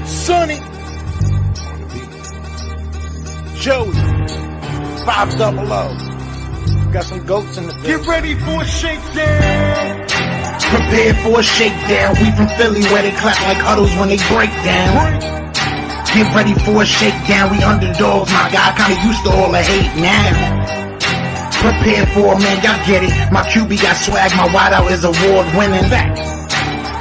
Sonny, Joey, 500. Got some goats in the Get ready for a shakedown. Prepare for a shakedown. We from Philly where they clap like huddles when they break down. Get ready for a shakedown. We underdogs, my guy. Kinda used to all the hate now. Prepare for it, man. Y'all get it. My QB got swag. My wideout is award winning.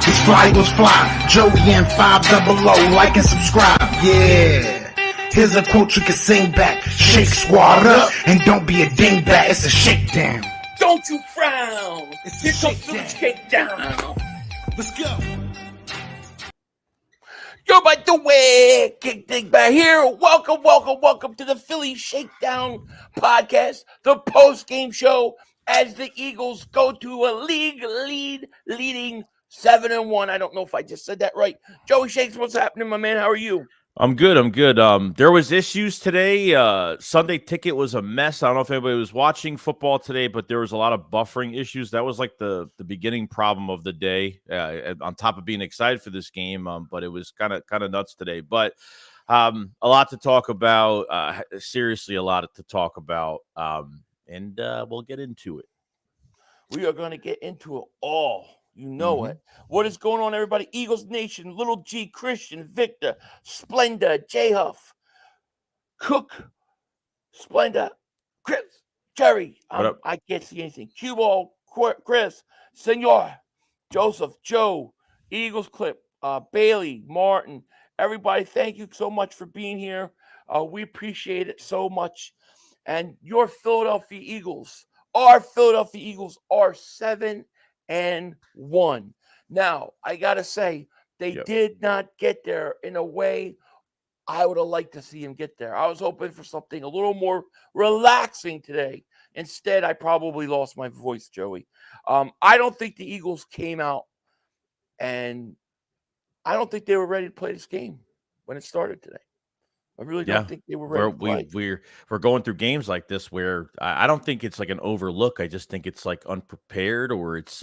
This fly was fly. Joey and 500. Like and subscribe. Yeah. Here's a quote you can sing back. Shake squad up and don't be a dingbat. It's a shakedown. Don't you frown. It's Here a comes the ShakeDown. Let's go. Yo, by the way, Dingbat here. Welcome to the Philly Shakedown podcast, the post-game show as the Eagles go to a leading 7-1. I don't know if I just said that right. Joey Shakes, what's happening, my man? How are you? I'm good. There was issues today. Sunday ticket was a mess. I don't know if anybody was watching football today, but there was a lot of buffering issues. That was like the beginning problem of the day, on top of being excited for this game. But it was kind of nuts today. But a lot to talk about. Seriously, a lot to talk about. And we'll get into it. We are going to get into it all. You know it. What is going on, everybody? Eagles Nation, Little G, Christian, Victor, Splenda, J Huff, Cook, Splenda, Chris, Jerry. I can't see anything. Cue Ball, Chris, Senor, Joseph, Joe, Eagles Clip, Bailey, Martin. Everybody, thank you so much for being here. We appreciate it so much. And your Philadelphia Eagles, our Philadelphia Eagles are 7-1. Now, I gotta say, they did not get there in a way I would have liked to see him get there. I was hoping for something a little more relaxing today. Instead, I probably lost my voice, Joey. I don't think the Eagles came out, and I don't think they were ready to play this game when it started today. I really don't think they were ready to play. We're going through games like this where I don't think it's like an overlook. I just think it's like unprepared, or it's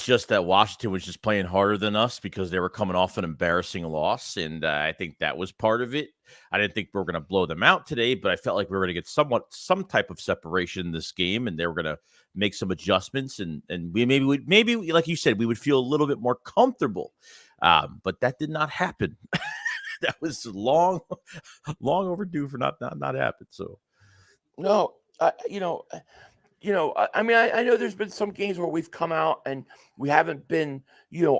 just that Washington was just playing harder than us because they were coming off an embarrassing loss, and I think that was part of it. I didn't think we were going to blow them out today, but I felt like we were going to get some type of separation in this game, and they were going to make some adjustments, and we maybe like you said, we would feel a little bit more comfortable, but that did not happen. That was long overdue for not happened. So, no, I know there's been some games where we've come out and we haven't been,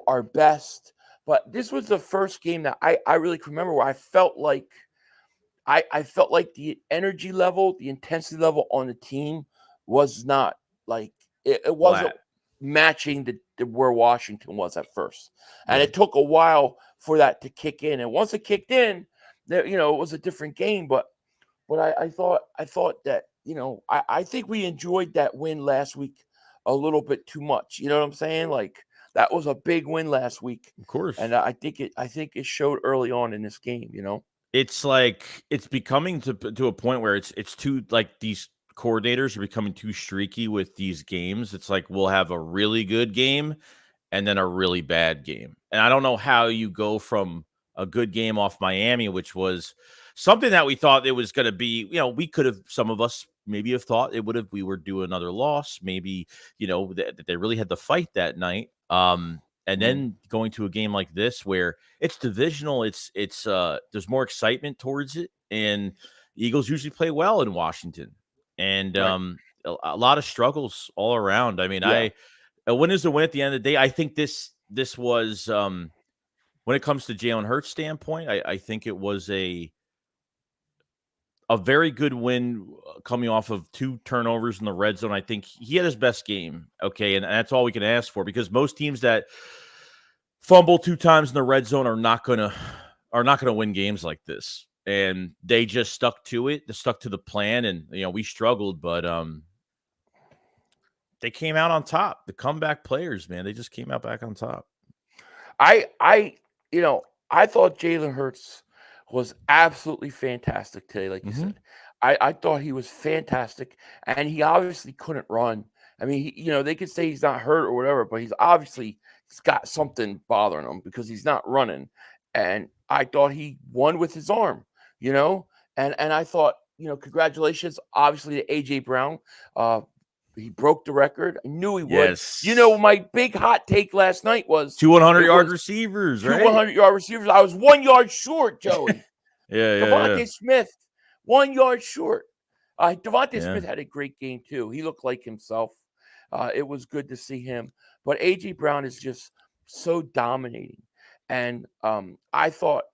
our best. But this was the first game that I really can remember where I felt like the energy level, the intensity level on the team was not like it wasn't matching where Washington was at first. And it took a while for that to kick in. And once it kicked in, it was a different game. But I thought that, I think we enjoyed that win last week a little bit too much. You know what I'm saying? Like, that was a big win last week. Of course. And I think it showed early on in this game, It's like it's becoming to a point where it's too, like, these coordinators are becoming too streaky with these games. It's like we'll have a really good game and then a really bad game. And I don't know how you go from a good game off Miami, which was something that we thought it was going to be, we could have, some of us maybe have thought we were due another loss, maybe, that they really had to fight that night. And then going to a game like this where it's divisional, it's there's more excitement towards it. And Eagles usually play well in Washington. And a lot of struggles all around. I mean, a win is a win at the end of the day. I think this was, when it comes to Jalen Hurts' standpoint, I think it was a very good win coming off of 2 turnovers in the red zone. I think he had his best game. Okay. And that's all we can ask for, because most teams that fumble 2 times in the red zone are not going to win games like this. And they just stuck to it. They stuck to the plan, and we struggled, but they came out on top. The comeback players, man, they just came out back on top. I thought Jalen Hurts was absolutely fantastic today, like you said. I thought he was fantastic, and he obviously couldn't run. I mean, they could say he's not hurt or whatever, but he's got something bothering him because he's not running. And I thought he won with his arm, and I thought, congratulations, obviously, to AJ Brown. He broke the record. I knew he would. Yes. My big hot take last night was 2 100-yard receivers, right? 100-yard receivers. I was 1 yard short, Joey. Yeah. Devontae Smith, 1 yard short. Devontae Smith had a great game too. He looked like himself. It was good to see him. But AJ Brown is just so dominating. And I thought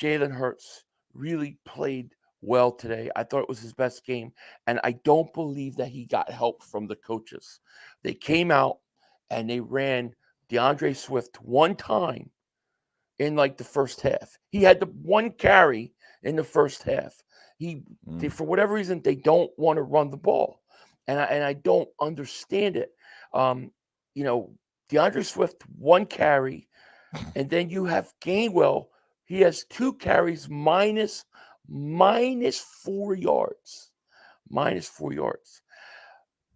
Jalen Hurts really played well today. I thought it was his best game. And I don't believe that he got help from the coaches. They came out and they ran DeAndre Swift one time in like the first half. He had the one carry in the first half. They, for whatever reason, they don't want to run the ball. And I don't understand it. DeAndre Swift, one carry, and then you have Gainwell. He has 2 carries minus 4 yards. Minus 4 yards.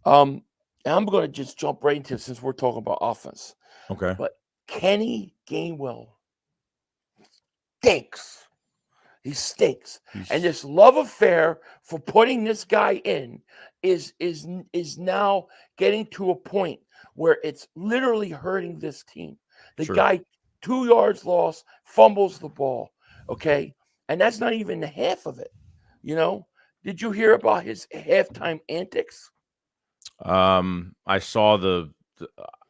And I'm going to just jump right into it since we're talking about offense. Okay. But Kenny Gainwell stinks. He stinks. And this love affair for putting this guy in is now getting to a point where it's literally hurting this team. The guy, 2 yards lost, fumbles the ball. Okay. And that's not even the half of it. Did you hear about his halftime antics? I saw did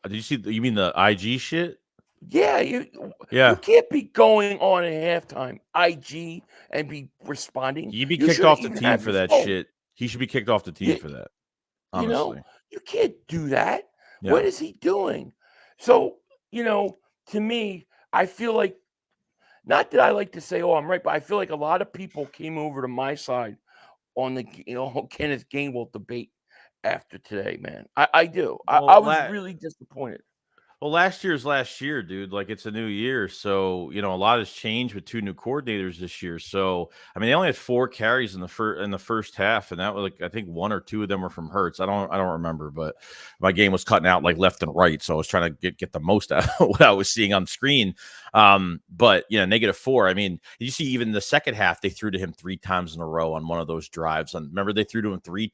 you see, you mean the IG shit? Yeah, you can't be going on at halftime IG and be responding. He'd be kicked off the team for that shit. He should be kicked off the team for that. Honestly, you can't do that. Yeah. What is he doing? So, to me, I feel like, not that I like to say, oh, I'm right, but I feel like a lot of people came over to my side on the Kenneth Gainwell debate after today, man. I do. I was really disappointed. Well, last year's last year, dude. Like, it's a new year. So, a lot has changed with 2 new coordinators this year. So, I mean, they only had 4 carries in the first half, and that was like, I think 1 or 2 of them were from Hurts. I don't remember, but my game was cutting out like left and right. So I was trying to get the most out of what I was seeing on screen. But -4. I mean, you see, even the second half, they threw to him 3 times in a row on one of those drives. And remember, they threw to him 3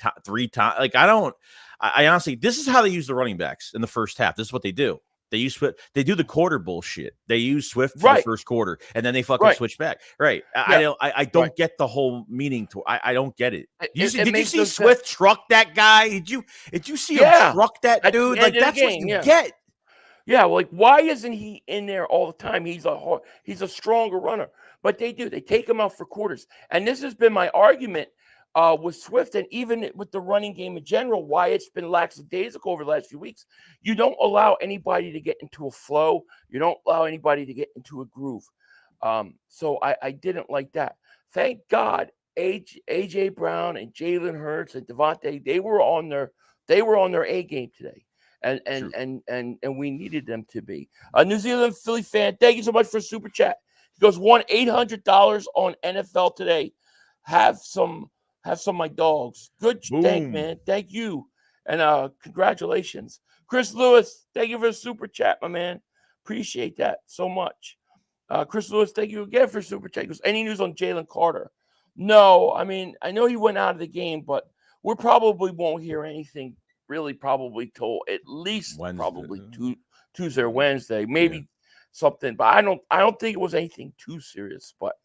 times. Like, I honestly, this is how they use the running backs in the first half. This is what they do. They use Swift. They do the quarter bullshit. They use Swift for the first quarter, and then they fucking switch back. Right. I don't get the whole meaning to. I don't get it. Did you see Swift truck that guy? Did you see him truck that dude? Like, that's what you get. Yeah. Like, why isn't he in there all the time? He's a stronger runner, but they do. They take him out for quarters, and this has been my argument with Swift, and even with the running game in general, why it's been lackadaisical over the last few weeks. You don't allow anybody to get into a flow. You don't allow anybody to get into a groove. So I didn't like that. Thank God, AJ Brown and Jalen Hurts and Devontae, they were on their A game today. And we needed them to be. A New Zealand Philly fan, thank you so much for super chat. He goes, won $800 on NFL today. Have some of my dogs. Good thank, man. Thank you. And congratulations. Chris Lewis, thank you for the super chat, my man. Appreciate that so much. Chris Lewis, thank you again for super chat. He goes, any news on Jalen Carter? No, I mean, I know he went out of the game, but we probably won't hear anything really probably till at least Wednesday. Probably Tuesday or Wednesday. Maybe something, but I don't think it was anything too serious. But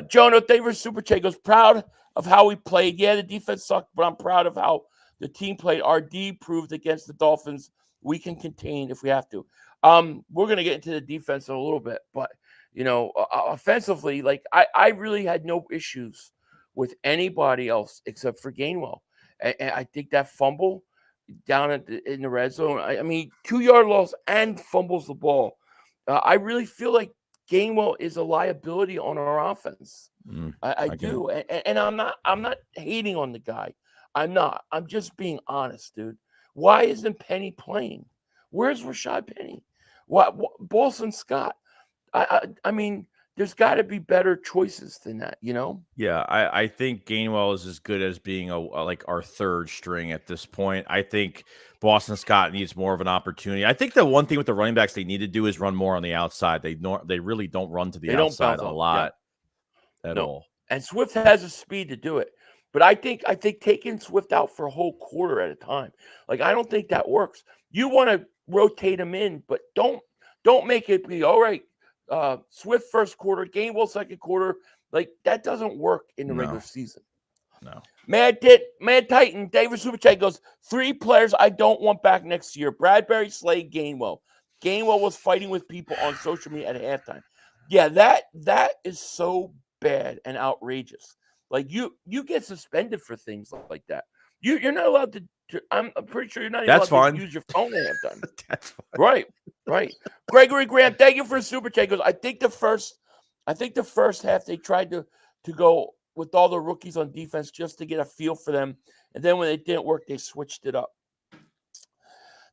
Jonah, thank you for super chat. He goes, proud of how we played. Yeah, the defense sucked, but I'm proud of how the team played. Our D proved against the Dolphins we can contain if we have to. We're going to get into the defense in a little bit, but, offensively, like, I really had no issues with anybody else except for Gainwell. And I think that fumble down in the red zone, I mean, 2-yard loss and fumbles the ball. I really feel like Gainwell is a liability on our offense. I do. And I'm not hating on the guy. I'm not. I'm just being honest, dude. Why isn't Penny playing? Where's Rashad Penny? What Boston Scott? I mean, there's got to be better choices than that, you know? Yeah, I think Gainwell is as good as being a like our third string at this point. I think Boston Scott needs more of an opportunity. I think the one thing with the running backs they need to do is run more on the outside. They really don't run to the They don't outside bounce a off. Yeah. lot at No. all. And Swift has the speed to do it. But I think taking Swift out for a whole quarter at a time, like I don't think that works. You want to rotate him in, but don't make it be all right. Swift first quarter, Gainwell second quarter. Like that doesn't work in the regular season. No. Mad Titan, David Superchat goes, 3 players I don't want back next year. Bradbury, Slade, Gainwell. Gainwell was fighting with people on social media at halftime. Yeah, that is so bad and outrageous. Like you get suspended for things like that. You're not allowed to I'm pretty sure you're not even allowed to use your phone at halftime. That's fine. Right. Gregory Graham, thank you for a super chat. Goes, I think the first half they tried to go with all the rookies on defense just to get a feel for them, and then when it didn't work, they switched it up.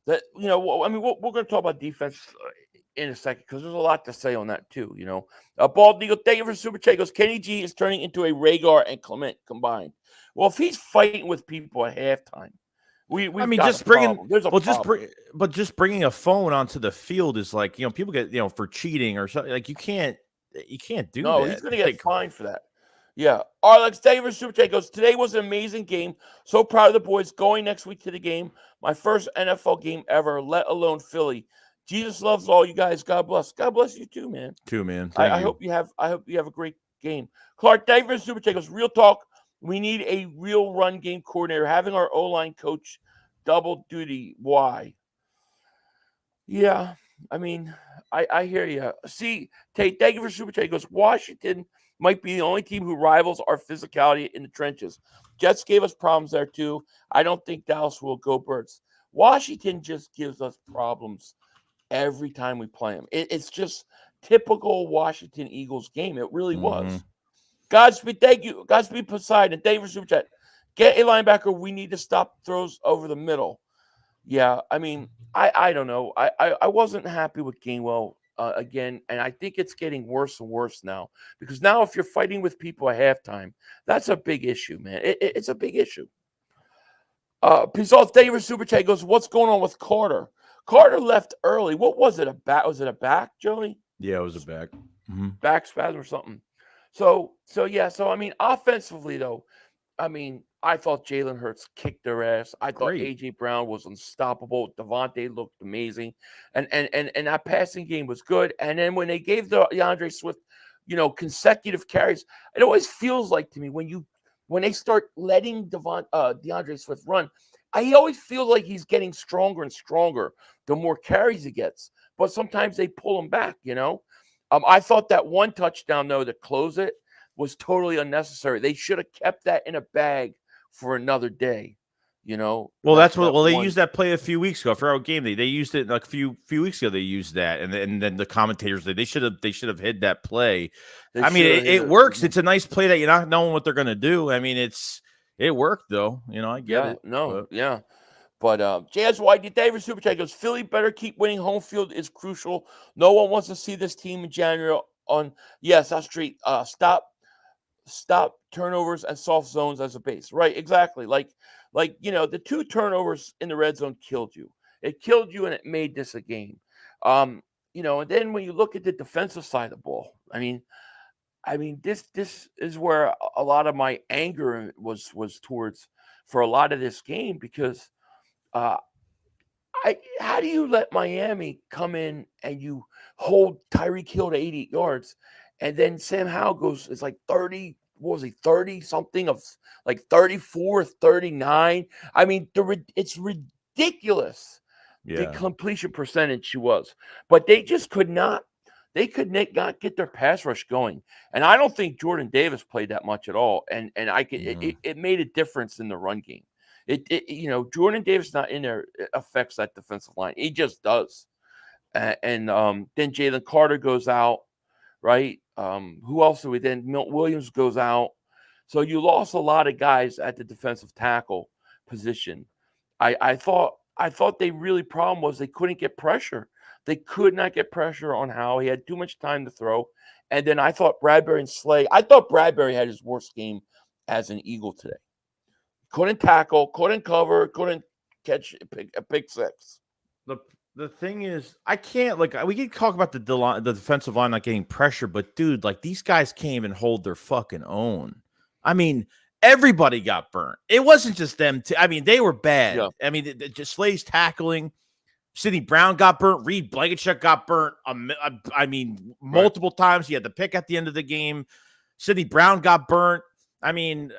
That we're going to talk about defense in a second because there's a lot to say on that too. Bald Eagle, thank you for super chat. Goes, Kenny G is turning into a Rhaegar and Clement combined. Well, if he's fighting with people at halftime, just bringing a phone onto the field is like people get for cheating or something. Like you can't do that. No, he's going to get fined for that. Yeah. Alex Davis Super Chat goes, today was an amazing game. So proud of the boys going next week to the game. My first NFL game ever, let alone Philly. Jesus loves all you guys. God bless. God bless you too, man. I hope you have a great game. Clark Davis Super Chat goes, real talk. We need a real run game coordinator. Having our O-line coach double duty. Why? Yeah. I mean, I hear you. See, Tate, thank you for Super Chat. He goes, Washington might be the only team who rivals our physicality in the trenches. Jets gave us problems there too. I don't think Dallas will. Go Birds. Washington just gives us problems every time we play them. It's just typical Washington Eagles game. It really was. Godspeed, thank you. Godspeed Poseidon. Thank you for Super Chat. Get a linebacker. We need to stop throws over the middle. Yeah, I mean, I don't know. I wasn't happy with Gainwell again, and I think it's getting worse and worse now because now if you're fighting with people at halftime, that's a big issue, man. It's a big issue. Peace off. Thank you for Super Chat. Goes, what's going on with Carter? Carter left early. What was it? Was it a back, Joey? Yeah, it was a back. Back spasm or something. So I mean, offensively though, I mean, I thought Jalen Hurts kicked their ass. I thought AJ Brown was unstoppable. Devontae looked amazing, and that passing game was good. And then when they gave DeAndre Swift, consecutive carries, it always feels like to me when they start letting DeAndre Swift run, I always feel like he's getting stronger and stronger the more carries he gets. But sometimes they pull him back. I thought that one touchdown though to close it was totally unnecessary. They should have kept that in a bag for another day, Well, they used that play a few weeks ago for our game. They used it like a few weeks ago. They used that, and then the commentators they should have hid that play. It works. It's a nice play that you're not knowing what they're going to do. I mean, it worked though. I get it. Yeah. But JSYD David Super Chat goes, Philly better keep winning. Home field is crucial. No one wants to see this team in January on South Street. Stop turnovers and soft zones as a base. Right, exactly. Like the 2 turnovers in the red zone killed you. It killed you and it made this a game. And then when you look at the defensive side of the ball, I mean this is where a lot of my anger was towards for a lot of this game because how do you let Miami come in and you hold Tyreek Hill to 88 yards and then Sam Howell it's like 30, what was he, 30 something of like 34, 39. I mean, it's ridiculous the completion percentage she was, but they just could not get their pass rush going. And I don't think Jordan Davis played that much at all. And it made a difference in the run game. Jordan Davis not in there affects that defensive line. He just does. And then Jalen Carter goes out, right? Who else do we then? Milt Williams goes out. So you lost a lot of guys at the defensive tackle position. I thought the really problem was they couldn't get pressure. They could not get pressure on Howe. He had too much time to throw. And then I thought Bradbury and Slay. I thought Bradbury had his worst game as an Eagle today. Couldn't tackle, couldn't cover, couldn't catch a pick six. The thing is, I can't we can talk about the defensive line not getting pressure, but dude, like these guys can't even hold their fucking own. I mean, everybody got burnt. It wasn't just them. I mean, they were bad. Yeah. I mean, just Slay's tackling. Sidney Brown got burnt. Reed Blankenship got burnt. I mean, multiple times. He had the pick at the end of the game. Sidney Brown got burnt. I mean,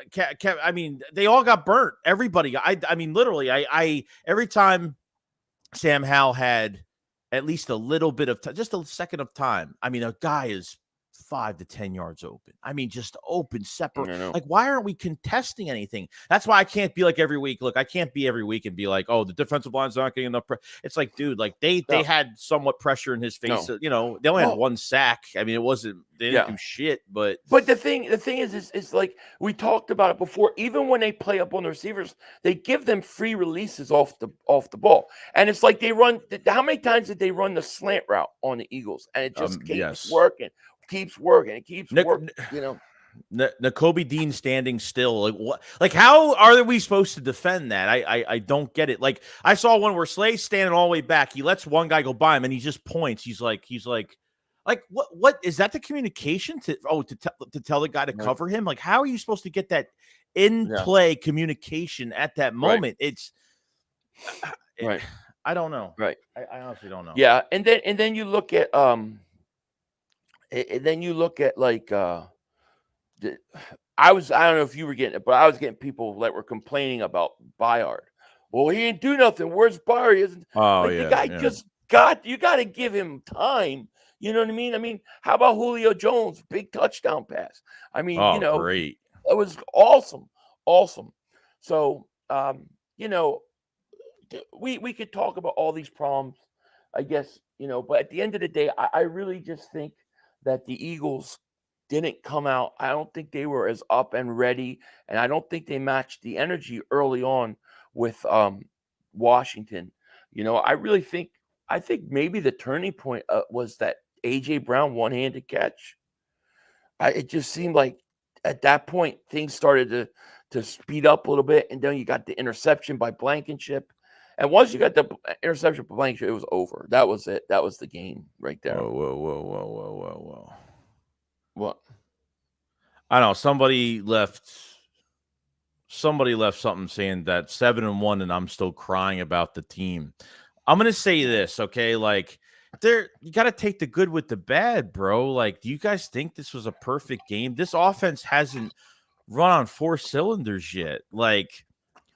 they all got burnt. Everybody got. I mean, literally, I every time Sam Howell had at least a little bit of just a second of time. I mean, a guy is 5 to 10 yards open. I mean, just open, separate. Like, why aren't we contesting anything? That's why I can't be like every week. Look, I can't be every week and be like, oh, the defensive line's not getting enough. It's like, dude, like they had somewhat pressure in his face. You know, they only had one sack. I mean, it wasn't, they didn't do shit, but the thing is like we talked about it before. Even when they play up on the receivers, they give them free releases off the ball, and it's like they run. How many times did they run the slant route on the Eagles? And it just keeps working. Keeps working. It keeps working. You know, Nakobe Dean standing still. Like what? Like how are we supposed to defend that? I don't get it. Like I saw one where Slay's standing all the way back. He lets one guy go by him, and he just points. He's like what is that? The communication to tell the guy to cover him? Like how are you supposed to get that in play communication at that moment? It's right. I don't know. Right. I honestly don't know. Yeah, and then you look at like I don't know if you were getting it, but I was getting people that were complaining about Bayard. Well, he didn't do nothing. Where's Bayard? He isn't. The guy just you got to give him time. You know what I mean? I mean, how about Julio Jones? Big touchdown pass. I mean, great. It was awesome. So, we could talk about all these problems, I guess, but at the end of the day, I really just think that the Eagles didn't come out. I don't think they were as up and ready, and I don't think they matched the energy early on with Washington. I think maybe the turning point was that A.J. Brown one-handed catch. It just seemed like at that point things started to speed up a little bit, and then you got the interception by Blankenship. And once you got the interception by Blankenship, it was over. That was it. That was the game right there. Whoa. What? I don't know. Somebody left something saying that 7-1 and I'm still crying about the team. I'm going to say this, okay? Like, you got to take the good with the bad, bro. Like, do you guys think this was a perfect game? This offense hasn't run on 4 cylinders yet. Like,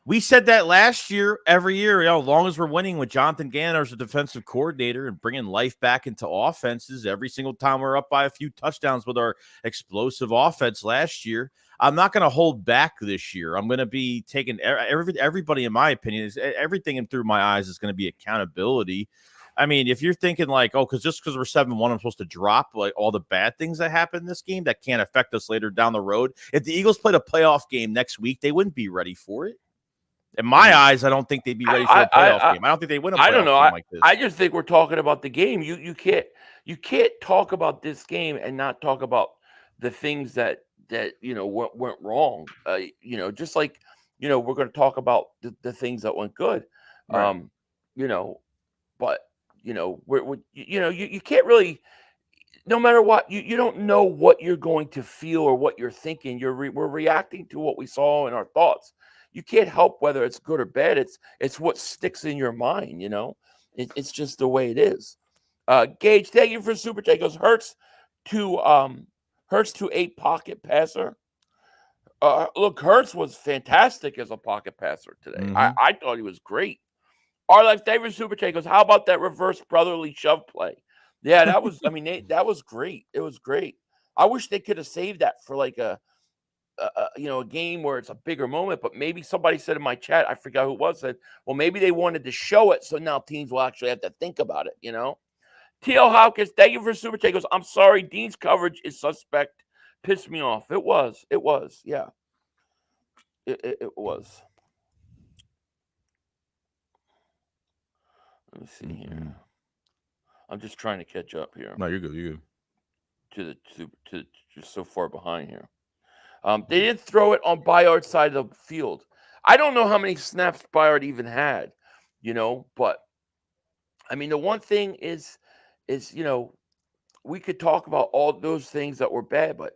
we said that last year, every year, as long as we're winning with Jonathan Gannon as a defensive coordinator and bringing life back into offenses, every single time we're up by a few touchdowns with our explosive offense last year. I'm not going to hold back this year. I'm going to be taking everybody, in my opinion, everything through my eyes is going to be accountability. I mean, if you're thinking like, oh, because we're 7-1, I'm supposed to drop like all the bad things that happen in this game that can't affect us later down the road. If the Eagles played a playoff game next week, they wouldn't be ready for it. In my eyes, I don't think they'd be ready for a playoff game. I don't think they win a playoff game like this. I just think we're talking about the game. You can't talk about this game and not talk about the things that went wrong. Just like we're going to talk about the things that went good. Right. But you can't really. No matter what, you don't know what you're going to feel or what you're thinking. We're reacting to what we saw in our thoughts. You can't help whether it's good or bad. It's what sticks in your mind, It's just the way it is. Gage, thank you for super chat. Goes Hurts to a pocket passer. Look, Hurts was fantastic as a pocket passer today. Mm-hmm. I thought he was great. Our life favorite super chat goes, how about that reverse brotherly shove play? Yeah, that was. That was great. It was great. I wish they could have saved that for like a game where it's a bigger moment. But maybe somebody said in my chat, I forgot who it was, said, well, maybe they wanted to show it, so now teams will actually have to think about it. T.L. Hawkins, thank you for super chat. Goes, I'm sorry, Dean's coverage is suspect. Pissed me off. It was. Yeah. It was. Let me see here. I'm just trying to catch up here. No, you're good. to just so far behind here. They didn't throw it on Bayard's side of the field. I don't know how many snaps Bayard even had, but I mean, the one thing is, we could talk about all those things that were bad, but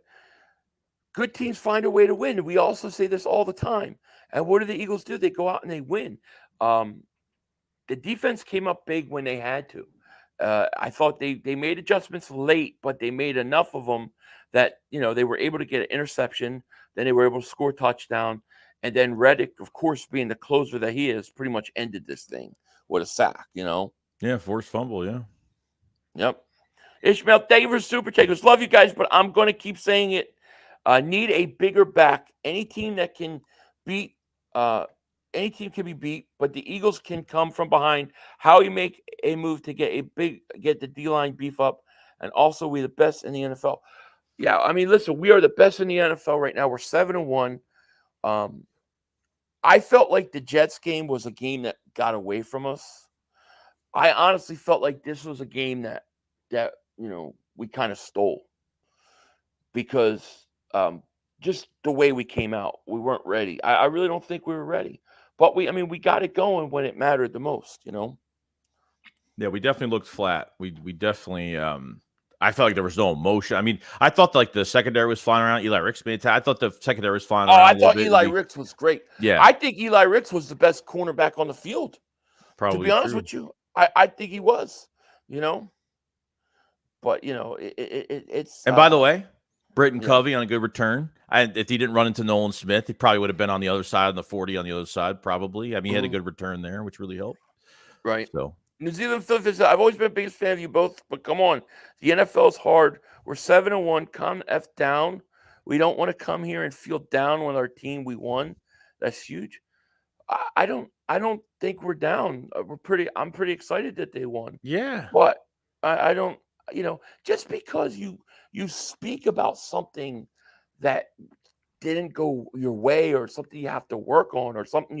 good teams find a way to win. We also say this all the time. And what do the Eagles do? They go out and they win. The defense came up big when they had to. I thought they made adjustments late, but they made enough of them that, they were able to get an interception. Then they were able to score a touchdown. And then Reddick, of course, being the closer that he is, pretty much ended this thing with a sack, Yeah, forced fumble, yeah. Yep. Ishmael, thank you for super takers. Love you guys, but I'm going to keep saying it. Need a bigger back. Any team that can beat, any team can be beat, but the Eagles can come from behind. How you make a move to get the D-line beef up, and also we're the best in the NFL. Yeah, I mean, listen, we are the best in the NFL right now. We're 7-1. I felt like the Jets game was a game that got away from us. I honestly felt like this was a game that we kind of stole because just the way we came out, we weren't ready. I really don't think we were ready, but we got it going when it mattered the most, Yeah, we definitely looked flat. We definitely I felt like there was no emotion. I mean, I thought like the secondary was flying around. Eli Ricks made I thought the secondary was flying around. I thought Eli Ricks was great. Yeah. I think Eli Ricks was the best cornerback on the field. Probably to be honest with you. I think he was, but it's. And by the way, Britton Covey on a good return. If he didn't run into Nolan Smith, he probably would have been on the other side, on the 40 on the other side, probably. I mean, he had a good return there, which really helped. Right. So New Zealand Phillies, I've always been the biggest fan of you both, but come on. The NFL is hard. We're 7-1. Calm the F down. We don't want to come here and feel down with our team. We won. That's huge. I don't think we're down. I'm pretty excited that they won. Yeah. But I don't, just because you speak about something that didn't go your way or something you have to work on or something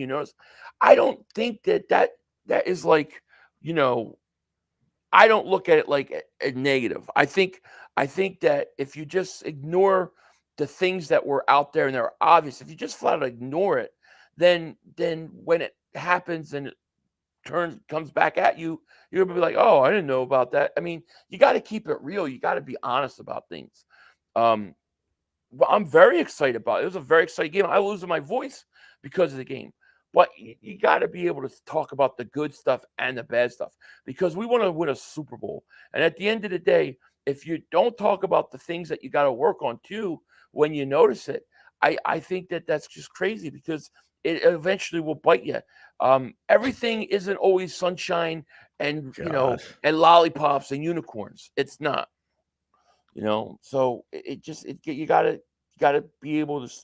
I don't think that is like, I don't look at it like a negative. I think that if you just ignore the things that were out there and they're obvious, if you just flat out ignore it, then when it happens and it comes back at you, you're gonna be like, oh, I didn't know about that. I mean, you got to keep it real. You got to be honest about things. But I'm very excited about it. It was a very exciting game. I losing my voice because of the game. But you got to be able to talk about the good stuff and the bad stuff because we want to win a Super Bowl. And at the end of the day, if you don't talk about the things that you got to work on too, when you notice it, I think that's just crazy because it eventually will bite you. Everything isn't always sunshine and and lollipops and unicorns. It's not, So you gotta be able to,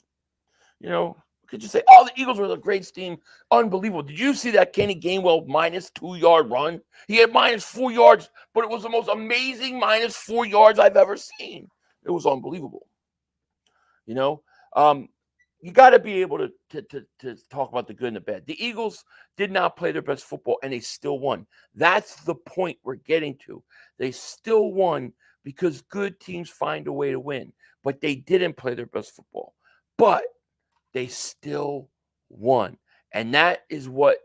could you say, oh, the Eagles were the great team, unbelievable. Did you see that Kenny Gainwell -2-yard run? He had -4 yards, but it was the most amazing -4 yards I've ever seen. It was unbelievable. You got to be able to talk about the good and the bad. The Eagles did not play their best football, and they still won. That's the point we're getting to. They still won because good teams find a way to win, but they didn't play their best football. But they still won, and that is what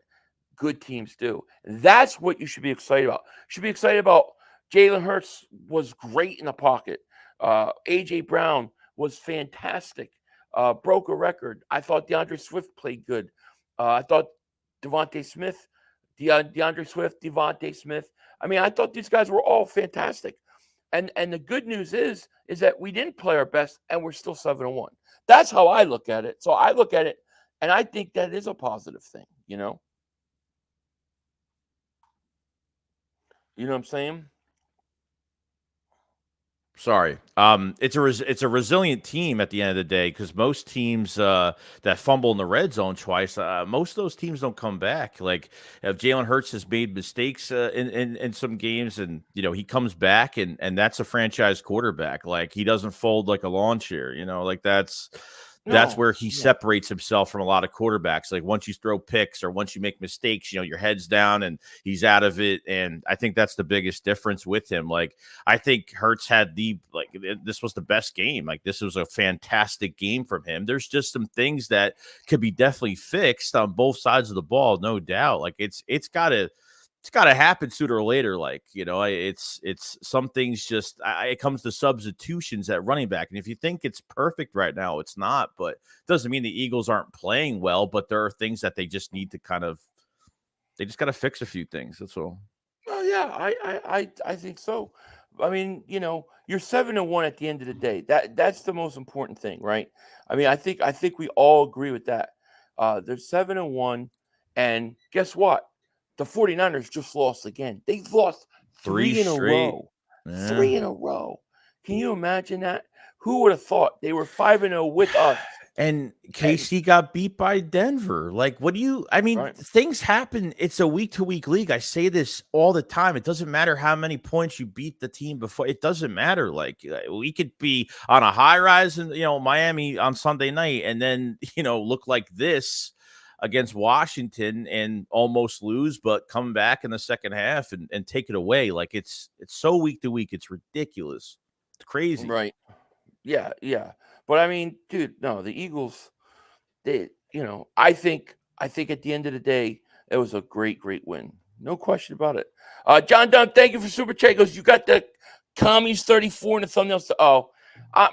good teams do. And that's what you should be excited about. You should be excited about Jalen Hurts was great in the pocket. A.J. Brown was fantastic. Broke a record. I thought DeAndre Swift played good. I thought DeVonta Smith. I mean, I thought these guys were all fantastic. And the good news is that we didn't play our best and we're still 7-1. That's how I look at it. So I look at it and I think that is a positive thing, You know what I'm saying? Sorry. It's a resilient team at the end of the day because most teams that fumble in the red zone twice, most of those teams don't come back. Like if Jalen Hurts has made mistakes in some games, and he comes back and that's a franchise quarterback. Like he doesn't fold like a lawn chair. Like that's that's No. where he separates himself from a lot of quarterbacks. Like once you throw picks or once you make mistakes, your head's down and he's out of it. And I think that's the biggest difference with him. Like I think Hurts had this was the best game. Like this was a fantastic game from him. There's just some things that could be definitely fixed on both sides of the ball, no doubt. Like it's gotta happen sooner or later. Like, it's some things just, it comes to substitutions at running back. And if you think it's perfect right now, it's not, but it doesn't mean the Eagles aren't playing well, but there are things that they just need to they just got to fix a few things. That's all. Oh yeah, I think so. I mean, you're 7-1 at the end of the day. That's the most important thing, right? I mean, I think we all agree with that. They're 7-1, and guess what? The 49ers just lost again. They've lost three in a row. Yeah. 3 in a row. Can you imagine that? Who would have thought? They were 5-0 with us. And KC got beat by Denver. Like, Right. things happen. It's a week-to-week league. I say this all the time. It doesn't matter how many points you beat the team before. It doesn't matter. Like, we could be on a high rise in, Miami on Sunday night and then, look like this against Washington and almost lose, but come back in the second half and take it away. Like, it's so week-to-week. It's ridiculous. It's crazy. Right. Yeah. But I mean, dude, no, the Eagles, I think at the end of the day, it was a great win. No question about it. John Dunn, thank you for Super Chagos. You got the Commies 34 in the thumbnails.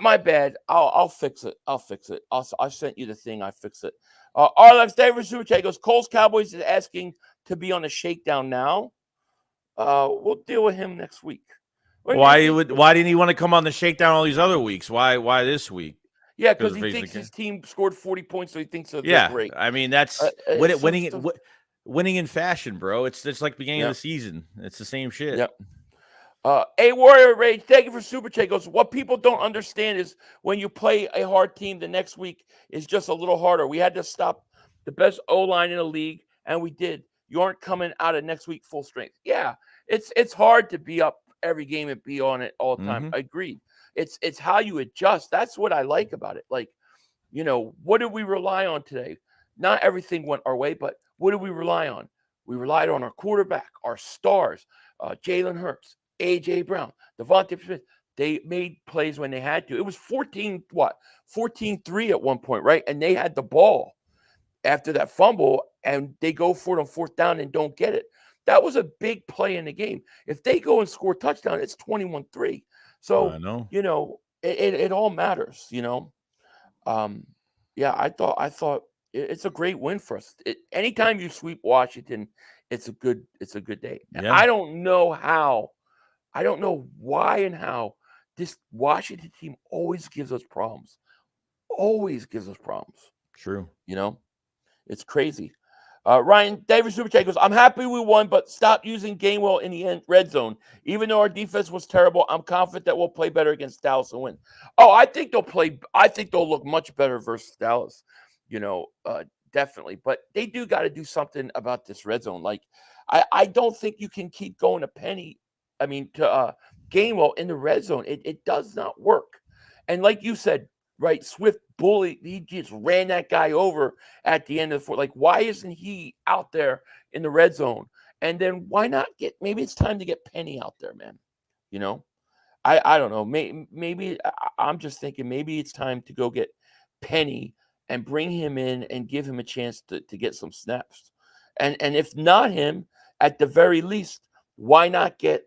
My bad. I'll fix it. I sent you the thing. I fix it. Arlex Davis Super Chagos. Coles Cowboys is asking to be on the Shakedown now. We'll deal with him next week. Why didn't he want to come on the Shakedown all these other weeks? Why this week? Yeah, because he thinks his team scored 40 points, so he thinks they're great. I mean, that's winning in fashion, bro. It's like beginning of the season. It's the same shit. Yep. A Warrior Rage, thank you for Super Chat. Goes, what people don't understand is when you play a hard team, the next week is just a little harder. We had to stop the best O-line in the league, and we did. You aren't coming out of next week full strength. Yeah, it's hard to be up every game and be on it all the time. Mm-hmm. I agree. It's how you adjust. That's what I like about it. Like, what did we rely on today? Not everything went our way, but what did we rely on? We relied on our quarterback, our stars, Jalen Hurts, A.J. Brown, Devontae Smith. They made plays when they had to. It was 14-3 at one point, right? And they had the ball after that fumble, and they go for it on fourth down and don't get it. That was a big play in the game. If they go and score a touchdown, it's 21-3. So, I know. It all matters, I thought it's a great win for us. Anytime you sweep Washington, it's a good day. And I don't know why and how this Washington team always gives us problems. True. It's crazy. Ryan David Super Chat goes, I'm happy we won, but stop using Gainwell in the end red zone. Even though our defense was terrible, I'm confident that we'll play better against Dallas and win. Oh, I think they'll look much better versus Dallas, definitely. But they do got to do something about this red zone. Like, I don't think you can keep going to Gainwell in the red zone. It does not work. And like you said, right, Swift bully, he just ran that guy over at the end of the fourth. Like, why isn't he out there in the red zone? And then why not maybe it's time to get Penny out there, man. I don't know. Maybe I'm just thinking maybe it's time to go get Penny and bring him in and give him a chance to get some snaps. And if not him, at the very least, why not get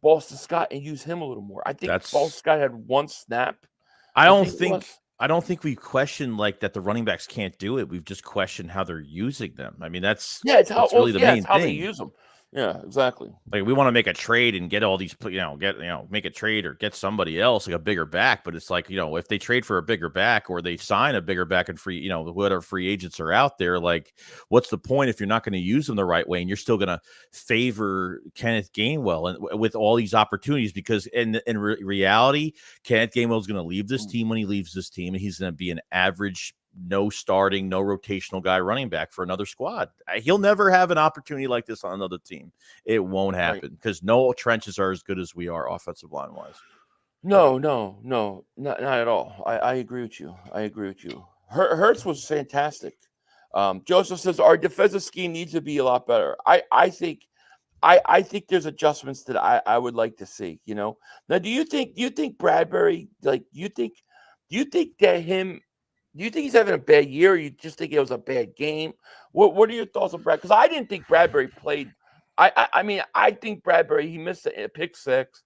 Boston Scott and use him a little more? I think Boston Scott had one snap. I don't think we question like that the running backs can't do it. We've just questioned how they're using them. I mean, that's really the main thing. How they use them. Yeah, exactly. Like we want to make a trade and get all these, make a trade or get somebody else like a bigger back. But it's like, if they trade for a bigger back or they sign a bigger back and free, whatever free agents are out there, like what's the point if you're not going to use them the right way and you're still going to favor Kenneth Gainwell and with all these opportunities? Because in reality, Kenneth Gainwell is going to leave this team when he leaves this team, and he's going to be an average, no starting, no rotational guy running back for another squad. He'll never have an opportunity like this on another team. It won't happen because no trenches are as good as we are offensive line wise. No, not at all. I agree with you. Hertz was fantastic. Joseph says our defensive scheme needs to be a lot better. I think I think there's adjustments that I would like to see. Now, do you think Bradbury, like, do you think that him do you think he's having a bad year, or you just think it was a bad game? What are your thoughts on Brad? Because I didn't think Bradbury played. I mean, I think Bradbury, he missed a pick six,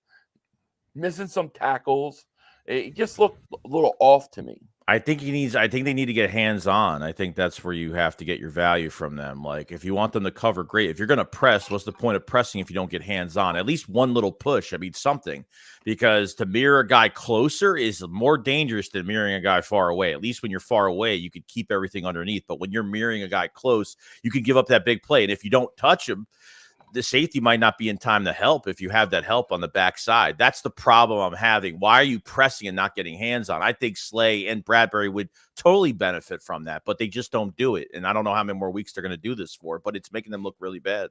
missing some tackles. It just looked a little off to me. I think they need to get hands on. I think that's where you have to get your value from them. Like, if you want them to cover, great. If you're going to press, what's the point of pressing if you don't get hands on? At least one little push. I mean, something, because to mirror a guy closer is more dangerous than mirroring a guy far away. At least when you're far away, you could keep everything underneath. But when you're mirroring a guy close, you can give up that big play. And if you don't touch him, the safety might not be in time to help if you have that help on the backside. That's the problem I'm having. Why are you pressing and not getting hands on? I think Slay and Bradbury would totally benefit from that, but they just don't do it. And I don't know how many more weeks they're going to do this for, but it's making them look really bad.